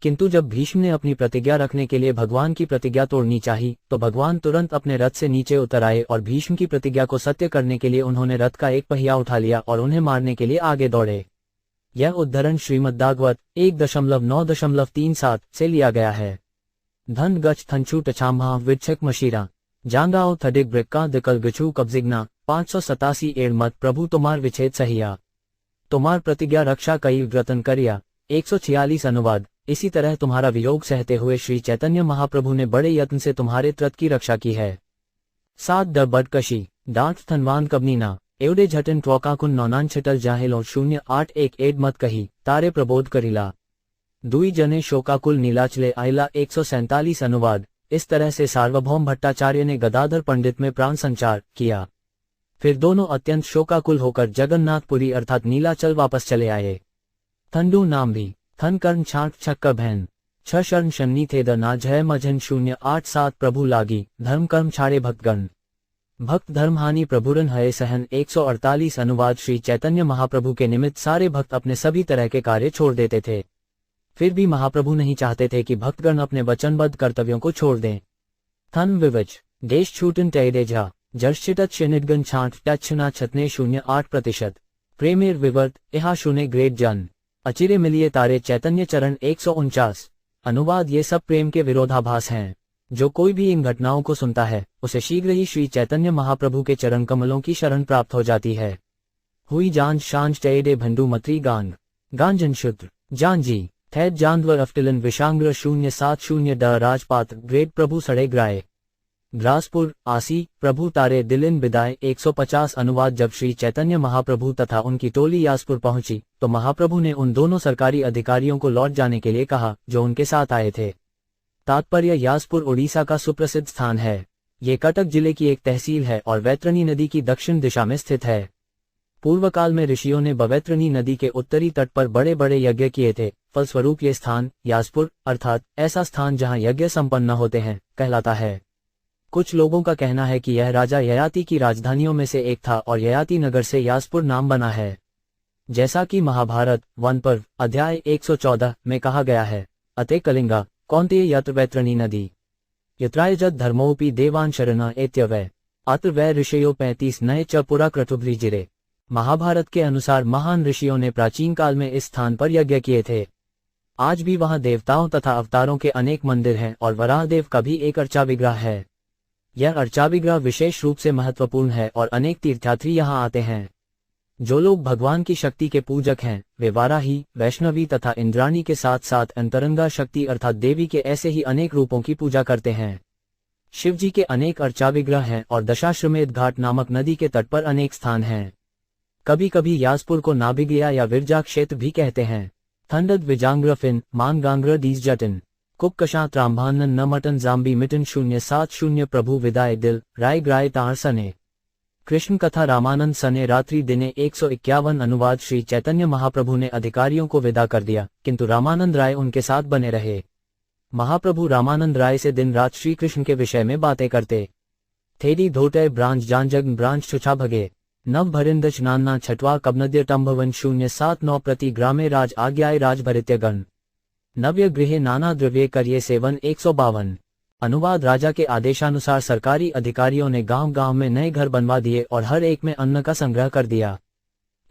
किंतु जब भीष्म ने अपनी प्रतिज्ञा रखने के लिए भगवान की प्रतिज्ञा तोड़नी चाही, तो भगवान तुरंत अपने रथ से नीचे उतर आए और भीष्म की प्रतिज्ञा को सत्य करने के लिए उन्होंने रथ का एक पहिया उठा लिया और उन्हें मारने के लिए आगे दौड़े। यह उद्धरण श्रीमद्भागवत 1.9.37 से लिया गया है। धन गच थंचू टछाम्हा विच्छक मशीरा जांगाओ थडिक ब्रिक्का दिकल गचू कब्जिग्ना 587 एड़ मत प्रभु तुम्हार विच्छेद सहिया तुम्हार प्रतिज्ञा रक्षा कई व्रतन करिया 146 अनुवाद। इसी तरह तुम्हारा वियोग सहते हुए श्री चैतन्य महाप्रभु ने बड़े यत्न से तुम्हारे त्रत की रक्षा की है। 7 ड बडकशी डांट थनवान कबनीना एवडे झटन ट्वकाकुन नौनान छटल जाहेलो 081 एड मत कही तारे प्रबोध करीला दुई जने शोकाकुल नीलाचले आइला 147 अनुवाद। इस तरह से सार्वभौम भट्टाचार्य ने गदाधर पंडित में प्राण संचार किया। फिर दोनों अत्यंत शोकाकुल होकर जगन्नाथपुरी अर्थात नीलाचल वापस चले आए। थंडू नाम भी थन कर्ण छाट छक्कर बहन 6 शरण शन्नी थे द ना जय मझन 087 प्रभु लागी धर्म कर्म छाड़े भक्तगण भक्त धर्महानि प्रभुरन हये सहन 148 अनुवाद। श्री चैतन्य महाप्रभु के निमित्त सारे भक्त अपने सभी तरह के कार्य छोड़ देते थे। फिर भी महाप्रभु नहीं चाहते थे कि भक्तगण अपने वचनबद्ध कर्तव्यों को छोड़ दें। थन विवच देश छूटन टैडे झा जर्शिटत शनिदगन छाट टच्छना छतने 0.8% प्रेमेर विवर्त इहा शुने ग्रेट जन अचिरे मिलिए तारे चैतन्य चरण 149 अनुवाद। ये सब प्रेम के विरोधाभास हैं। जो कोई भी इन घटनाओं को सुनता है उसे शीघ्र ही श्री चैतन्य महाप्रभु के चरण कमलों की शरण प्राप्त हो जाती है। हुई जांज शांज टैडे भंडू मतरी गांग गांजन शुद्र जानजी थैद जानवर अफ्टिलन विशांग्र 070 ड राजपात ग्रेट प्रभु सड़े ग्राए ग्रासपुर आसी प्रभु तारे दिलिन बिदाय 150 अनुवाद। जब श्री चैतन्य महाप्रभु तथा उनकी टोली यासपुर पहुंची तो महाप्रभु ने उन दोनों सरकारी अधिकारियों को लौट जाने के लिए कहा जो उनके साथ आए थे। तात्पर्य, यासपुर उड़ीसा का सुप्रसिद्ध स्थान है। ये कटक जिले की एक तहसील है और वैतरणी नदी की दक्षिण दिशा में स्थित है। पूर्व काल में ऋषियों ने बवैतरणी नदी के उत्तरी तट पर बड़े बड़े यज्ञ किए थे। फलस्वरूप ये स्थान यासपुर अर्थात ऐसा स्थान जहाँ यज्ञ संपन्न होते हैं कहलाता है। कुछ लोगों का कहना है कि यह राजा ययाति की राजधानियों में से एक था और ययाति नगर से यासपुर नाम बना है। जैसा कि महाभारत वन पर्व अध्याय 114 में कहा गया है, अते कलिंगा कौन्तेय यत्र वैतरणी नदी यत्रायजत धर्मोपि देवान शरण एत्यवय अत्र वै ऋषयो 35 नए च पुरा क्रतुभ्रिजिरे। महाभारत के अनुसार महान ऋषियों ने प्राचीन काल में इस स्थान पर यज्ञ किए थे। आज भी वहां देवताओं तथा अवतारों के अनेक मंदिर हैं और वराहदेव का भी एक अर्चा विग्रह है। यह अर्चा विग्रह विशेष रूप से महत्वपूर्ण है और अनेक तीर्थयात्री यहाँ आते हैं। जो लोग भगवान की शक्ति के पूजक हैं वे वाराही, वैष्णवी तथा इंद्राणी के साथ साथ अंतरंगा शक्ति अर्थात देवी के ऐसे ही अनेक रूपों की पूजा करते हैं। शिवजी के अनेक अर्चा विग्रह हैं और दशाश्वमेध घाट नामक नदी के तट पर अनेक स्थान हैं। कभी कभी यासपुर को नाभिगिया या विरजा क्षेत्र भी कहते हैं। थंडद विजांग्र फिन मान गांग्र दीज जटिन कुकशा त्राम्भानन न मटन जाम्बी मिटन 070 प्रभु विदाय दिल राय ग्राय तार सने कृष्ण कथा रामानंद सने रात्रि दिने 151 अनुवाद। श्री चैतन्य महाप्रभु ने अधिकारियों को विदा कर दिया किंतु रामानंद राय उनके साथ बने रहे। महाप्रभु रामानंद राय से दिन रात श्री कृष्ण के विषय में बातें करते। थेरी धोटे ब्रांच जानजग ब्रांच छुछा भगे नव भरिंदच नान्ना छठवा कबनद्य टंभवन 079 प्रति ग्रामे राज आज्ञाए राजभरित्यगण नव्य गृहे नाना द्रव्य करिए सेवन 152। अनुवाद राजा के आदेशानुसार सरकारी अधिकारियों ने गांव-गांव में नए घर बनवा दिए और हर एक में अन्न का संग्रह कर दिया।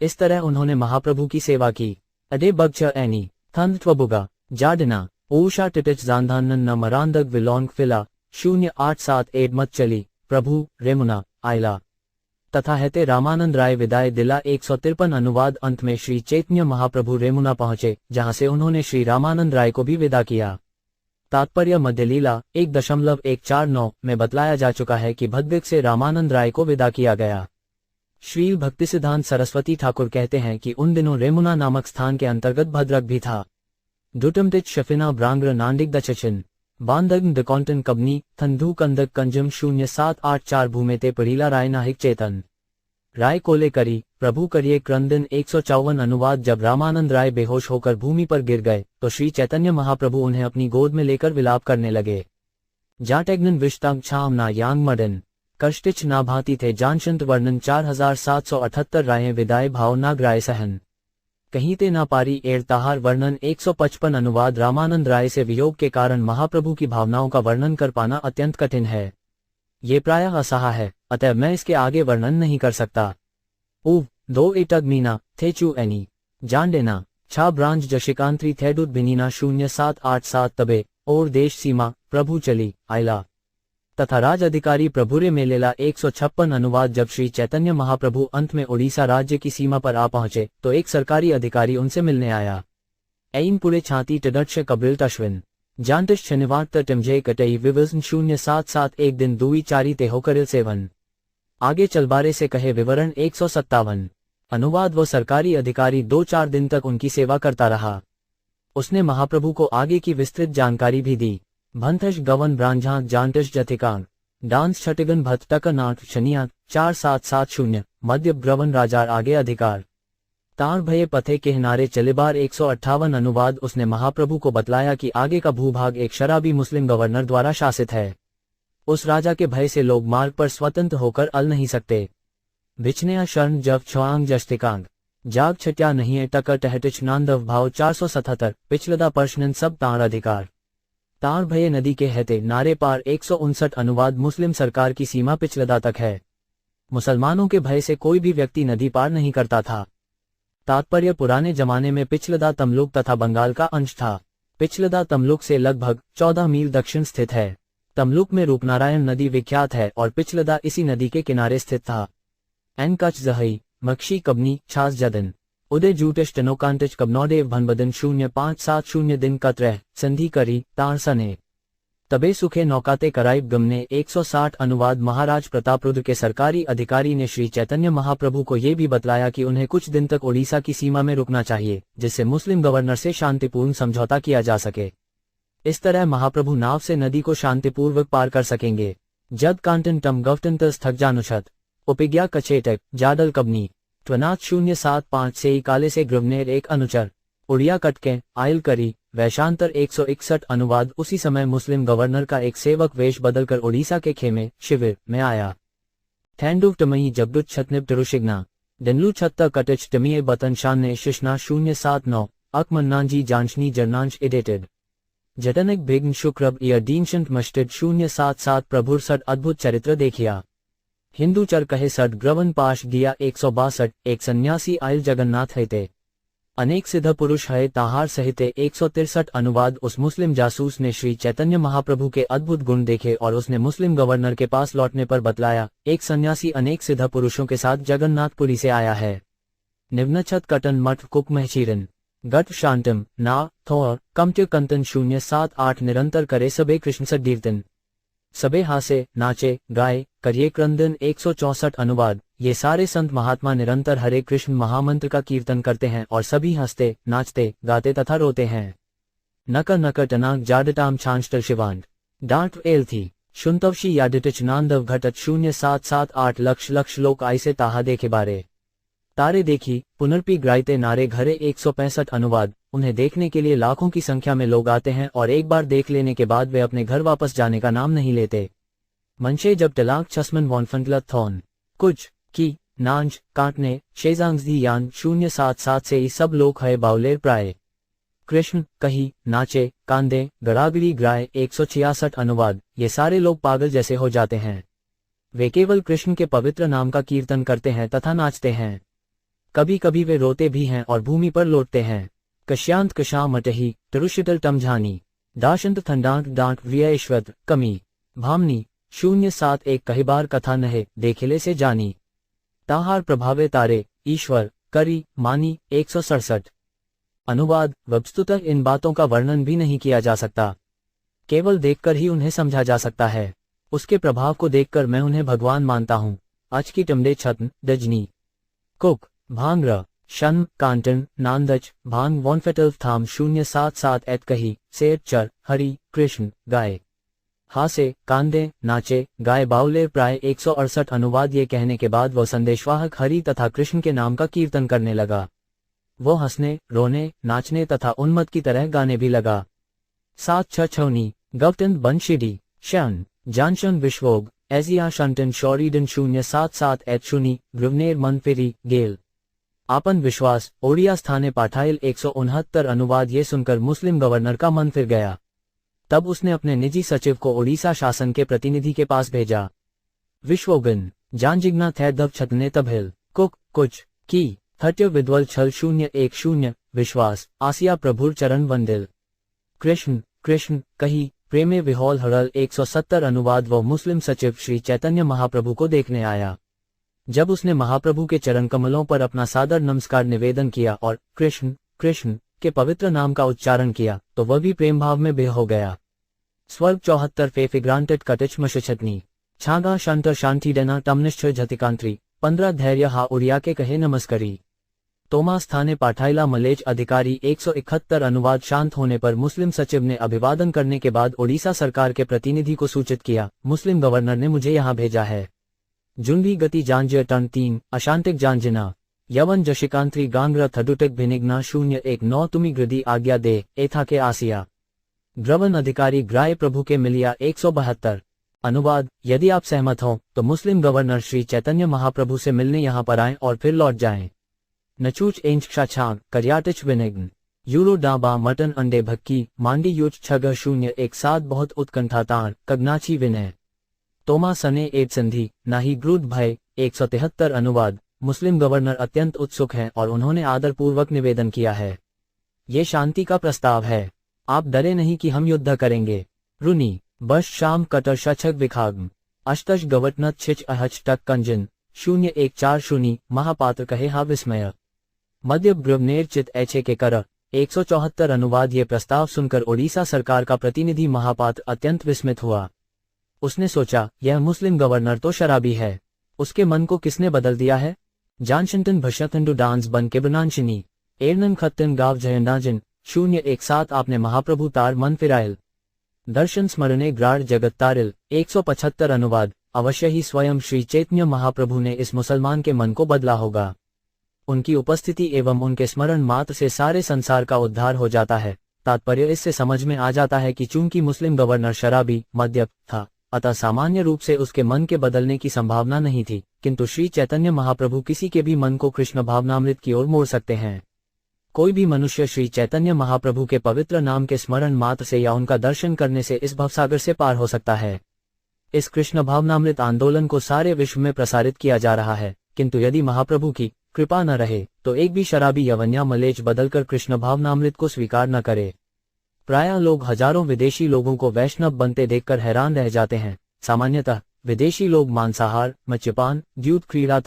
इस तरह उन्होंने महाप्रभु की सेवा की। अडे बगच एनी थंद त्वबुगा जाडना ऊषा टिटिच जानधानन न मरांदग विलोंग फिला 087 मत चली प्रभु रेमुना आयला तथा हेते रामानंद राय विदाय दिला 153। अनुवाद अंत में श्री चैतन्य महाप्रभु रेमुना पहुंचे, जहां से उन्होंने श्री रामानंद राय को भी विदा किया। तात्पर्य मध्य लीला 1.149 में बतलाया जा चुका है कि भद्रिक से रामानंद राय को विदा किया गया। श्री भक्तिसिद्धांत सरस्वती ठाकुर कहते हैं कि उन दिनों रेमुना नामक स्थान के अंतर्गत भद्रक भी था। डुटमटिच शफिना ब्रांग्र नांडिक दचिन बांधग दकौंटन कबनी थंधु कंदक कंजम 0784 भूमेते पड़ीला राय नाहिक चेतन राय कोले करी प्रभु करिए क्रंदन 154। अनुवाद जब रामानंद राय बेहोश होकर भूमि पर गिर गए तो श्री चैतन्य महाप्रभु उन्हें अपनी गोद में लेकर विलाप करने लगे। जाटेग्नन विष्टांग छामना यांग मडन कष्टिच ना भांति थे जानशंत वर्णन 4778 राय विदाय भाव नाग राय सहन कहीं ते ना पारी एड़ ताहार वर्णन 155। अनुवाद रामानंद राय से वियोग के कारण महाप्रभु की भावनाओं का वर्णन कर पाना अत्यंत कठिन है। ये प्रायः असहा है, अतः मैं इसके आगे वर्णन नहीं कर सकता। दो इटग मीना थे चू एनी जान देना छा ब्रांच जशिकांत्री थेडुत बिनीना 0787 तबे और देश सीमा प्रभु चली आयला तथा राज अधिकारी प्रभुरे मेलेला 156। अनुवाद जब श्री चैतन्य महाप्रभु अंत में उड़ीसा राज्य की सीमा पर आ पहुंचे तो एक सरकारी अधिकारी उनसे मिलने आया। ऐन पुरे छाती टडक्ष कबिल तश्विन जानटिश शनिवार टिमजे कटई विवजन 0771 दिन दुई चारी ते होकरिल सेवन आगे चलबारे से कहे विवरण 157। अनुवाद वो सरकारी अधिकारी 2-4 दिन तक उनकी सेवा करता रहा। उसने महाप्रभु को आगे की विस्तृत जानकारी भी दी। भंथश गवन ब्रांझाक जानटिश जथिकांग डांस छटिगन भत्तक नाट शनिया 4770 मध्य ग्रवन राजार आगे अधिकार तार भये पथे के किनारे चलेबार 158। अनुवाद उसने महाप्रभु को बतलाया कि आगे का भूभाग एक शराबी मुस्लिम गवर्नर द्वारा शासित है। उस राजा के भय से लोग मार्ग पर स्वतंत्र होकर अल नहीं सकते। बिछने शरण जब छवांग जस्तिकांग जाग छट्या नहीं है टकर टहटिच नांदव भाव 477 पिछलदा पर्शनन सब तार अधिकार तार भये नदी के हते नारे पार 159। अनुवाद मुस्लिम सरकार की सीमा पिछलदा तक है। मुसलमानों के भय से कोई भी व्यक्ति नदी पार नहीं करता था। तात्पर्य पुराने जमाने में पिछलदा तमलुक तथा बंगाल का अंश था। पिछलदा तमलुक से लगभग 14 मील दक्षिण स्थित है। तमलुक में रूपनारायण नदी विख्यात है और पिछलदा इसी नदी के किनारे स्थित था। एन कच जहई मक्षी कबनी छास जदन उदय जूटश टनोकांटच कबनौदेव भनबदन 0570 दिन कत्रह संधि करी तार सने तबे सुखे नौकाते कराइब गमने 160। अनुवाद महाराज प्रतापरुद्र के सरकारी अधिकारी ने श्री चैतन्य महाप्रभु को ये भी बतलाया कि उन्हें कुछ दिन तक उड़ीसा की सीमा में रुकना चाहिए, जिससे मुस्लिम गवर्नर से शांतिपूर्ण समझौता किया जा सके। इस तरह महाप्रभु नाव से नदी को शांतिपूर्वक पार कर सकेंगे। जद कांटन टम गवटन थक जानुछत उपिज्ञा कचेटक जाडल कबनी त्वनाथ 075 से काले से ग्रवनेर एक अनुचर उड़िया कटके आयल करी वैशांतर 161। अनुवाद उसी समय मुस्लिम गवर्नर का एक सेवक वेश बदलकर उड़ीसा के खेमे शिविर में आया। थैंडुव टमई जबडुच छतनिब टरुशिग्ना डनलू छत्ता कटिच टमिये बतन शान ने शिशना 079 अकमन्नांजी जानशनी जरनांश एडिटेड जटनिक भिग्न शुक्रब या दीनशंत मस्टिड 077 प्रभुर सट अद्भुत चरित्र देखिया। हिंदू चर कहे सट ग्रवन पाश दिया 162 एक सन्यासी आयल जगन्नाथ हैते अनेक सिद्ध पुरुष है ताहार सहिते 163। अनुवाद उस मुस्लिम जासूस ने श्री चैतन्य महाप्रभु के अद्भुत गुण देखे और उसने मुस्लिम गवर्नर के पास लौटने पर बतलाया, एक सन्यासी अनेक सिद्ध पुरुषों के साथ जगन्नाथपुरी से आया है। निम्नछत कटन मठ कुक महचीरन गट शांतम ना थोर कमट्य कंतन 078 निरंतर करे सबे कृष्ण सदीर्तन सबे हासे नाचे गाए करिए क्रंदन 164। अनुवाद ये सारे संत महात्मा निरंतर हरे कृष्ण महामंत्र का कीर्तन करते हैं और सभी हंसते नाचते गाते तथा रोते हैं। नक नक टनाक जाडटाम छांचटर शिवांड डांट एल थी शुंतवशी याडिटिच नांदव घटत 0778 लक्ष लोक आइसे ताहा देखे बारे तारे देखी पुनर्पी ग्राइते नारे घरे 165। अनुवाद उन्हें देखने के लिए लाखों की संख्या में लोग आते हैं और एक बार देख लेने के बाद वे अपने घर वापस जाने का नाम नहीं लेते। मंशे जब टलाक छसमन वॉनफंटलत थॉन कुछ की नांज काटने शेजांगजी यान 077 से ही सब लोग है बाउलेर प्राय। कृष्ण कही नाचे कांदे गड़ागड़ी ग्राय 166 अनुवाद। ये सारे लोग पागल जैसे हो जाते हैं। वे केवल कृष्ण के पवित्र नाम का कीर्तन करते हैं तथा नाचते हैं। कभी कभी वे रोते भी हैं और भूमि पर लौटते हैं। कश्यांत कशा मटही तरुशितल टमझानी दाशंत थंडांत डांट व्यश्वत कमी भामनी 071 कही बार कथा नहे देखिले से जानी ताहार प्रभावे तारे ईश्वर करी मानी 167। अनुवाद। वस्तुतः इन बातों का वर्णन भी नहीं किया जा सकता, केवल देखकर ही उन्हें समझा जा सकता है। उसके प्रभाव को देखकर मैं उन्हें भगवान मानता हूँ। आज की टमडे छत्न डजनी कुक भांग्र शन कांटन नांदच भांग वॉनफेटल थाम 077 एत कही सेर चर हरि कृष्ण गाय हासे कांदे नाचे गाय बाउलेर प्राय 168। अनुवाद। ये कहने के बाद वह संदेशवाहक हरि तथा कृष्ण के नाम का कीर्तन करने लगा। वो हंसने रोने नाचने तथा उन्मत्त की तरह गाने भी लगा। 7 गौतन बंशिडी शन जानशन विश्वोग एजिया शंटन शौरीडन 077 एत शुनी ग्रुवनेर मनफेरी गेल आपन विश्वास ओडिया स्थाने पाठाइल 169। अनुवाद। ये सुनकर मुस्लिम गवर्नर का मन फिर गया। तब उसने अपने निजी सचिव को ओडिशा शासन के प्रतिनिधि के पास भेजा। विश्वोगन जानजिग्ना थे दब छतने तबहिल कुक कुछ की हट्य विद्वल छल 010 विश्वास आसिया प्रभुर चरण वंदिल कृष्ण कृष्ण कही प्रेमे विहौल हड़ल 170। अनुवाद। वो मुस्लिम सचिव श्री चैतन्य महाप्रभु को देखने आया। जब उसने महाप्रभु के चरण कमलों पर अपना सादर नमस्कार निवेदन किया और कृष्ण कृष्ण के पवित्र नाम का उच्चारण किया तो वह भी प्रेम भाव में बेह हो गया। स्वर्ग 74 फे ग्रांटेड कटिच मशछतनी छागा शांतर शांति डेना टमनिश्च झतिकांत्री 15 धैर्य हा उड़िया के कहे नमस्करी तोमा स्थाने पाठाइला मलेच अधिकारी 171। अनुवाद। शांत होने पर मुस्लिम सचिव ने अभिवादन करने के बाद ओडिशा सरकार के प्रतिनिधि को सूचित किया, मुस्लिम गवर्नर ने मुझे यहाँ भेजा है। जुंडी गति जांजय टन 3 अशांतिक जांजना यवन जशिकांत्री गांग्र थडुटिक भिनिग्ना 019 तुमी गृदी आज्ञा दे एथा के आसिया ग्रवन अधिकारी ग्राय प्रभु के मिलिया 172। अनुवाद। यदि आप सहमत हों तो मुस्लिम गवर्नर श्री चैतन्य महाप्रभु से मिलने यहाँ पर आएं और फिर लौट जाएं। नचूच एंच क्षाछांग करियाटिच विनिग्न यूरो डाबा मटन अंडे भक्की मांडी यूच 6 बहुत उत्कंठाताण कगनाची विनय तोमा सने एड संधि नाही ग्रुद भय 173। अनुवाद। मुस्लिम गवर्नर अत्यंत उत्सुक हैं और उन्होंने आदरपूर्वक निवेदन किया है। ये शांति का प्रस्ताव है, आप डरे नहीं कि हम युद्ध करेंगे। रुनी बश शाम कटर शछक विखाग्म अष्टश गवटनत छिच अहच टक कंजन 014 महापात्र कहे हा विस्मय मध्य ग्रवनेर चित ऐचे के कर 174। अनुवाद। ये प्रस्ताव सुनकर ओडिशा सरकार का प्रतिनिधि महापात्र अत्यंत विस्मित हुआ। उसने सोचा, यह मुस्लिम गवर्नर तो शराबी है, उसके मन को किसने बदल दिया है। जानशंटन भशतंडु डांस बन के बनांशिनी एरनन खत्तन गाव जयंडाजन 017। आपने महाप्रभु तार मन फिरायल दर्शन स्मरणे ग्राड़ जगत तारिल 175। अनुवाद। अवश्य ही स्वयं श्री चैतन्य महाप्रभु ने इस मुसलमान के मन को बदला होगा। उनकी उपस्थिति एवं उनके स्मरण मात्र से सारे संसार का उद्धार हो जाता है। तात्पर्य इससे समझ में आ जाता है कि चूंकि मुस्लिम गवर्नर शराबी मद्यप था, अतः सामान्य रूप से उसके मन के बदलने की संभावना नहीं थी, किंतु श्री चैतन्य महाप्रभु किसी के भी मन को कृष्ण भावनामृत की ओर मोड़ सकते हैं। कोई भी मनुष्य श्री चैतन्य महाप्रभु के पवित्र नाम के स्मरण मात्र से या उनका दर्शन करने से इस भवसागर से पार हो सकता है। इस कृष्ण भावनामृत आंदोलन को सारे विश्व में प्रसारित किया जा रहा है, किंतु यदि महाप्रभु की कृपा न रहे तो एक भी शराबी यवन्या मलेच बदलकर कृष्ण भावनामृत को स्वीकार न करे। प्रायः लोग हजारों विदेशी लोगों को वैष्णव बनते देखकर हैरान रह जाते हैं। सामान्यतः विदेशी लोग मांसाहार, मद्यपान, द्यूत क्रीड़ा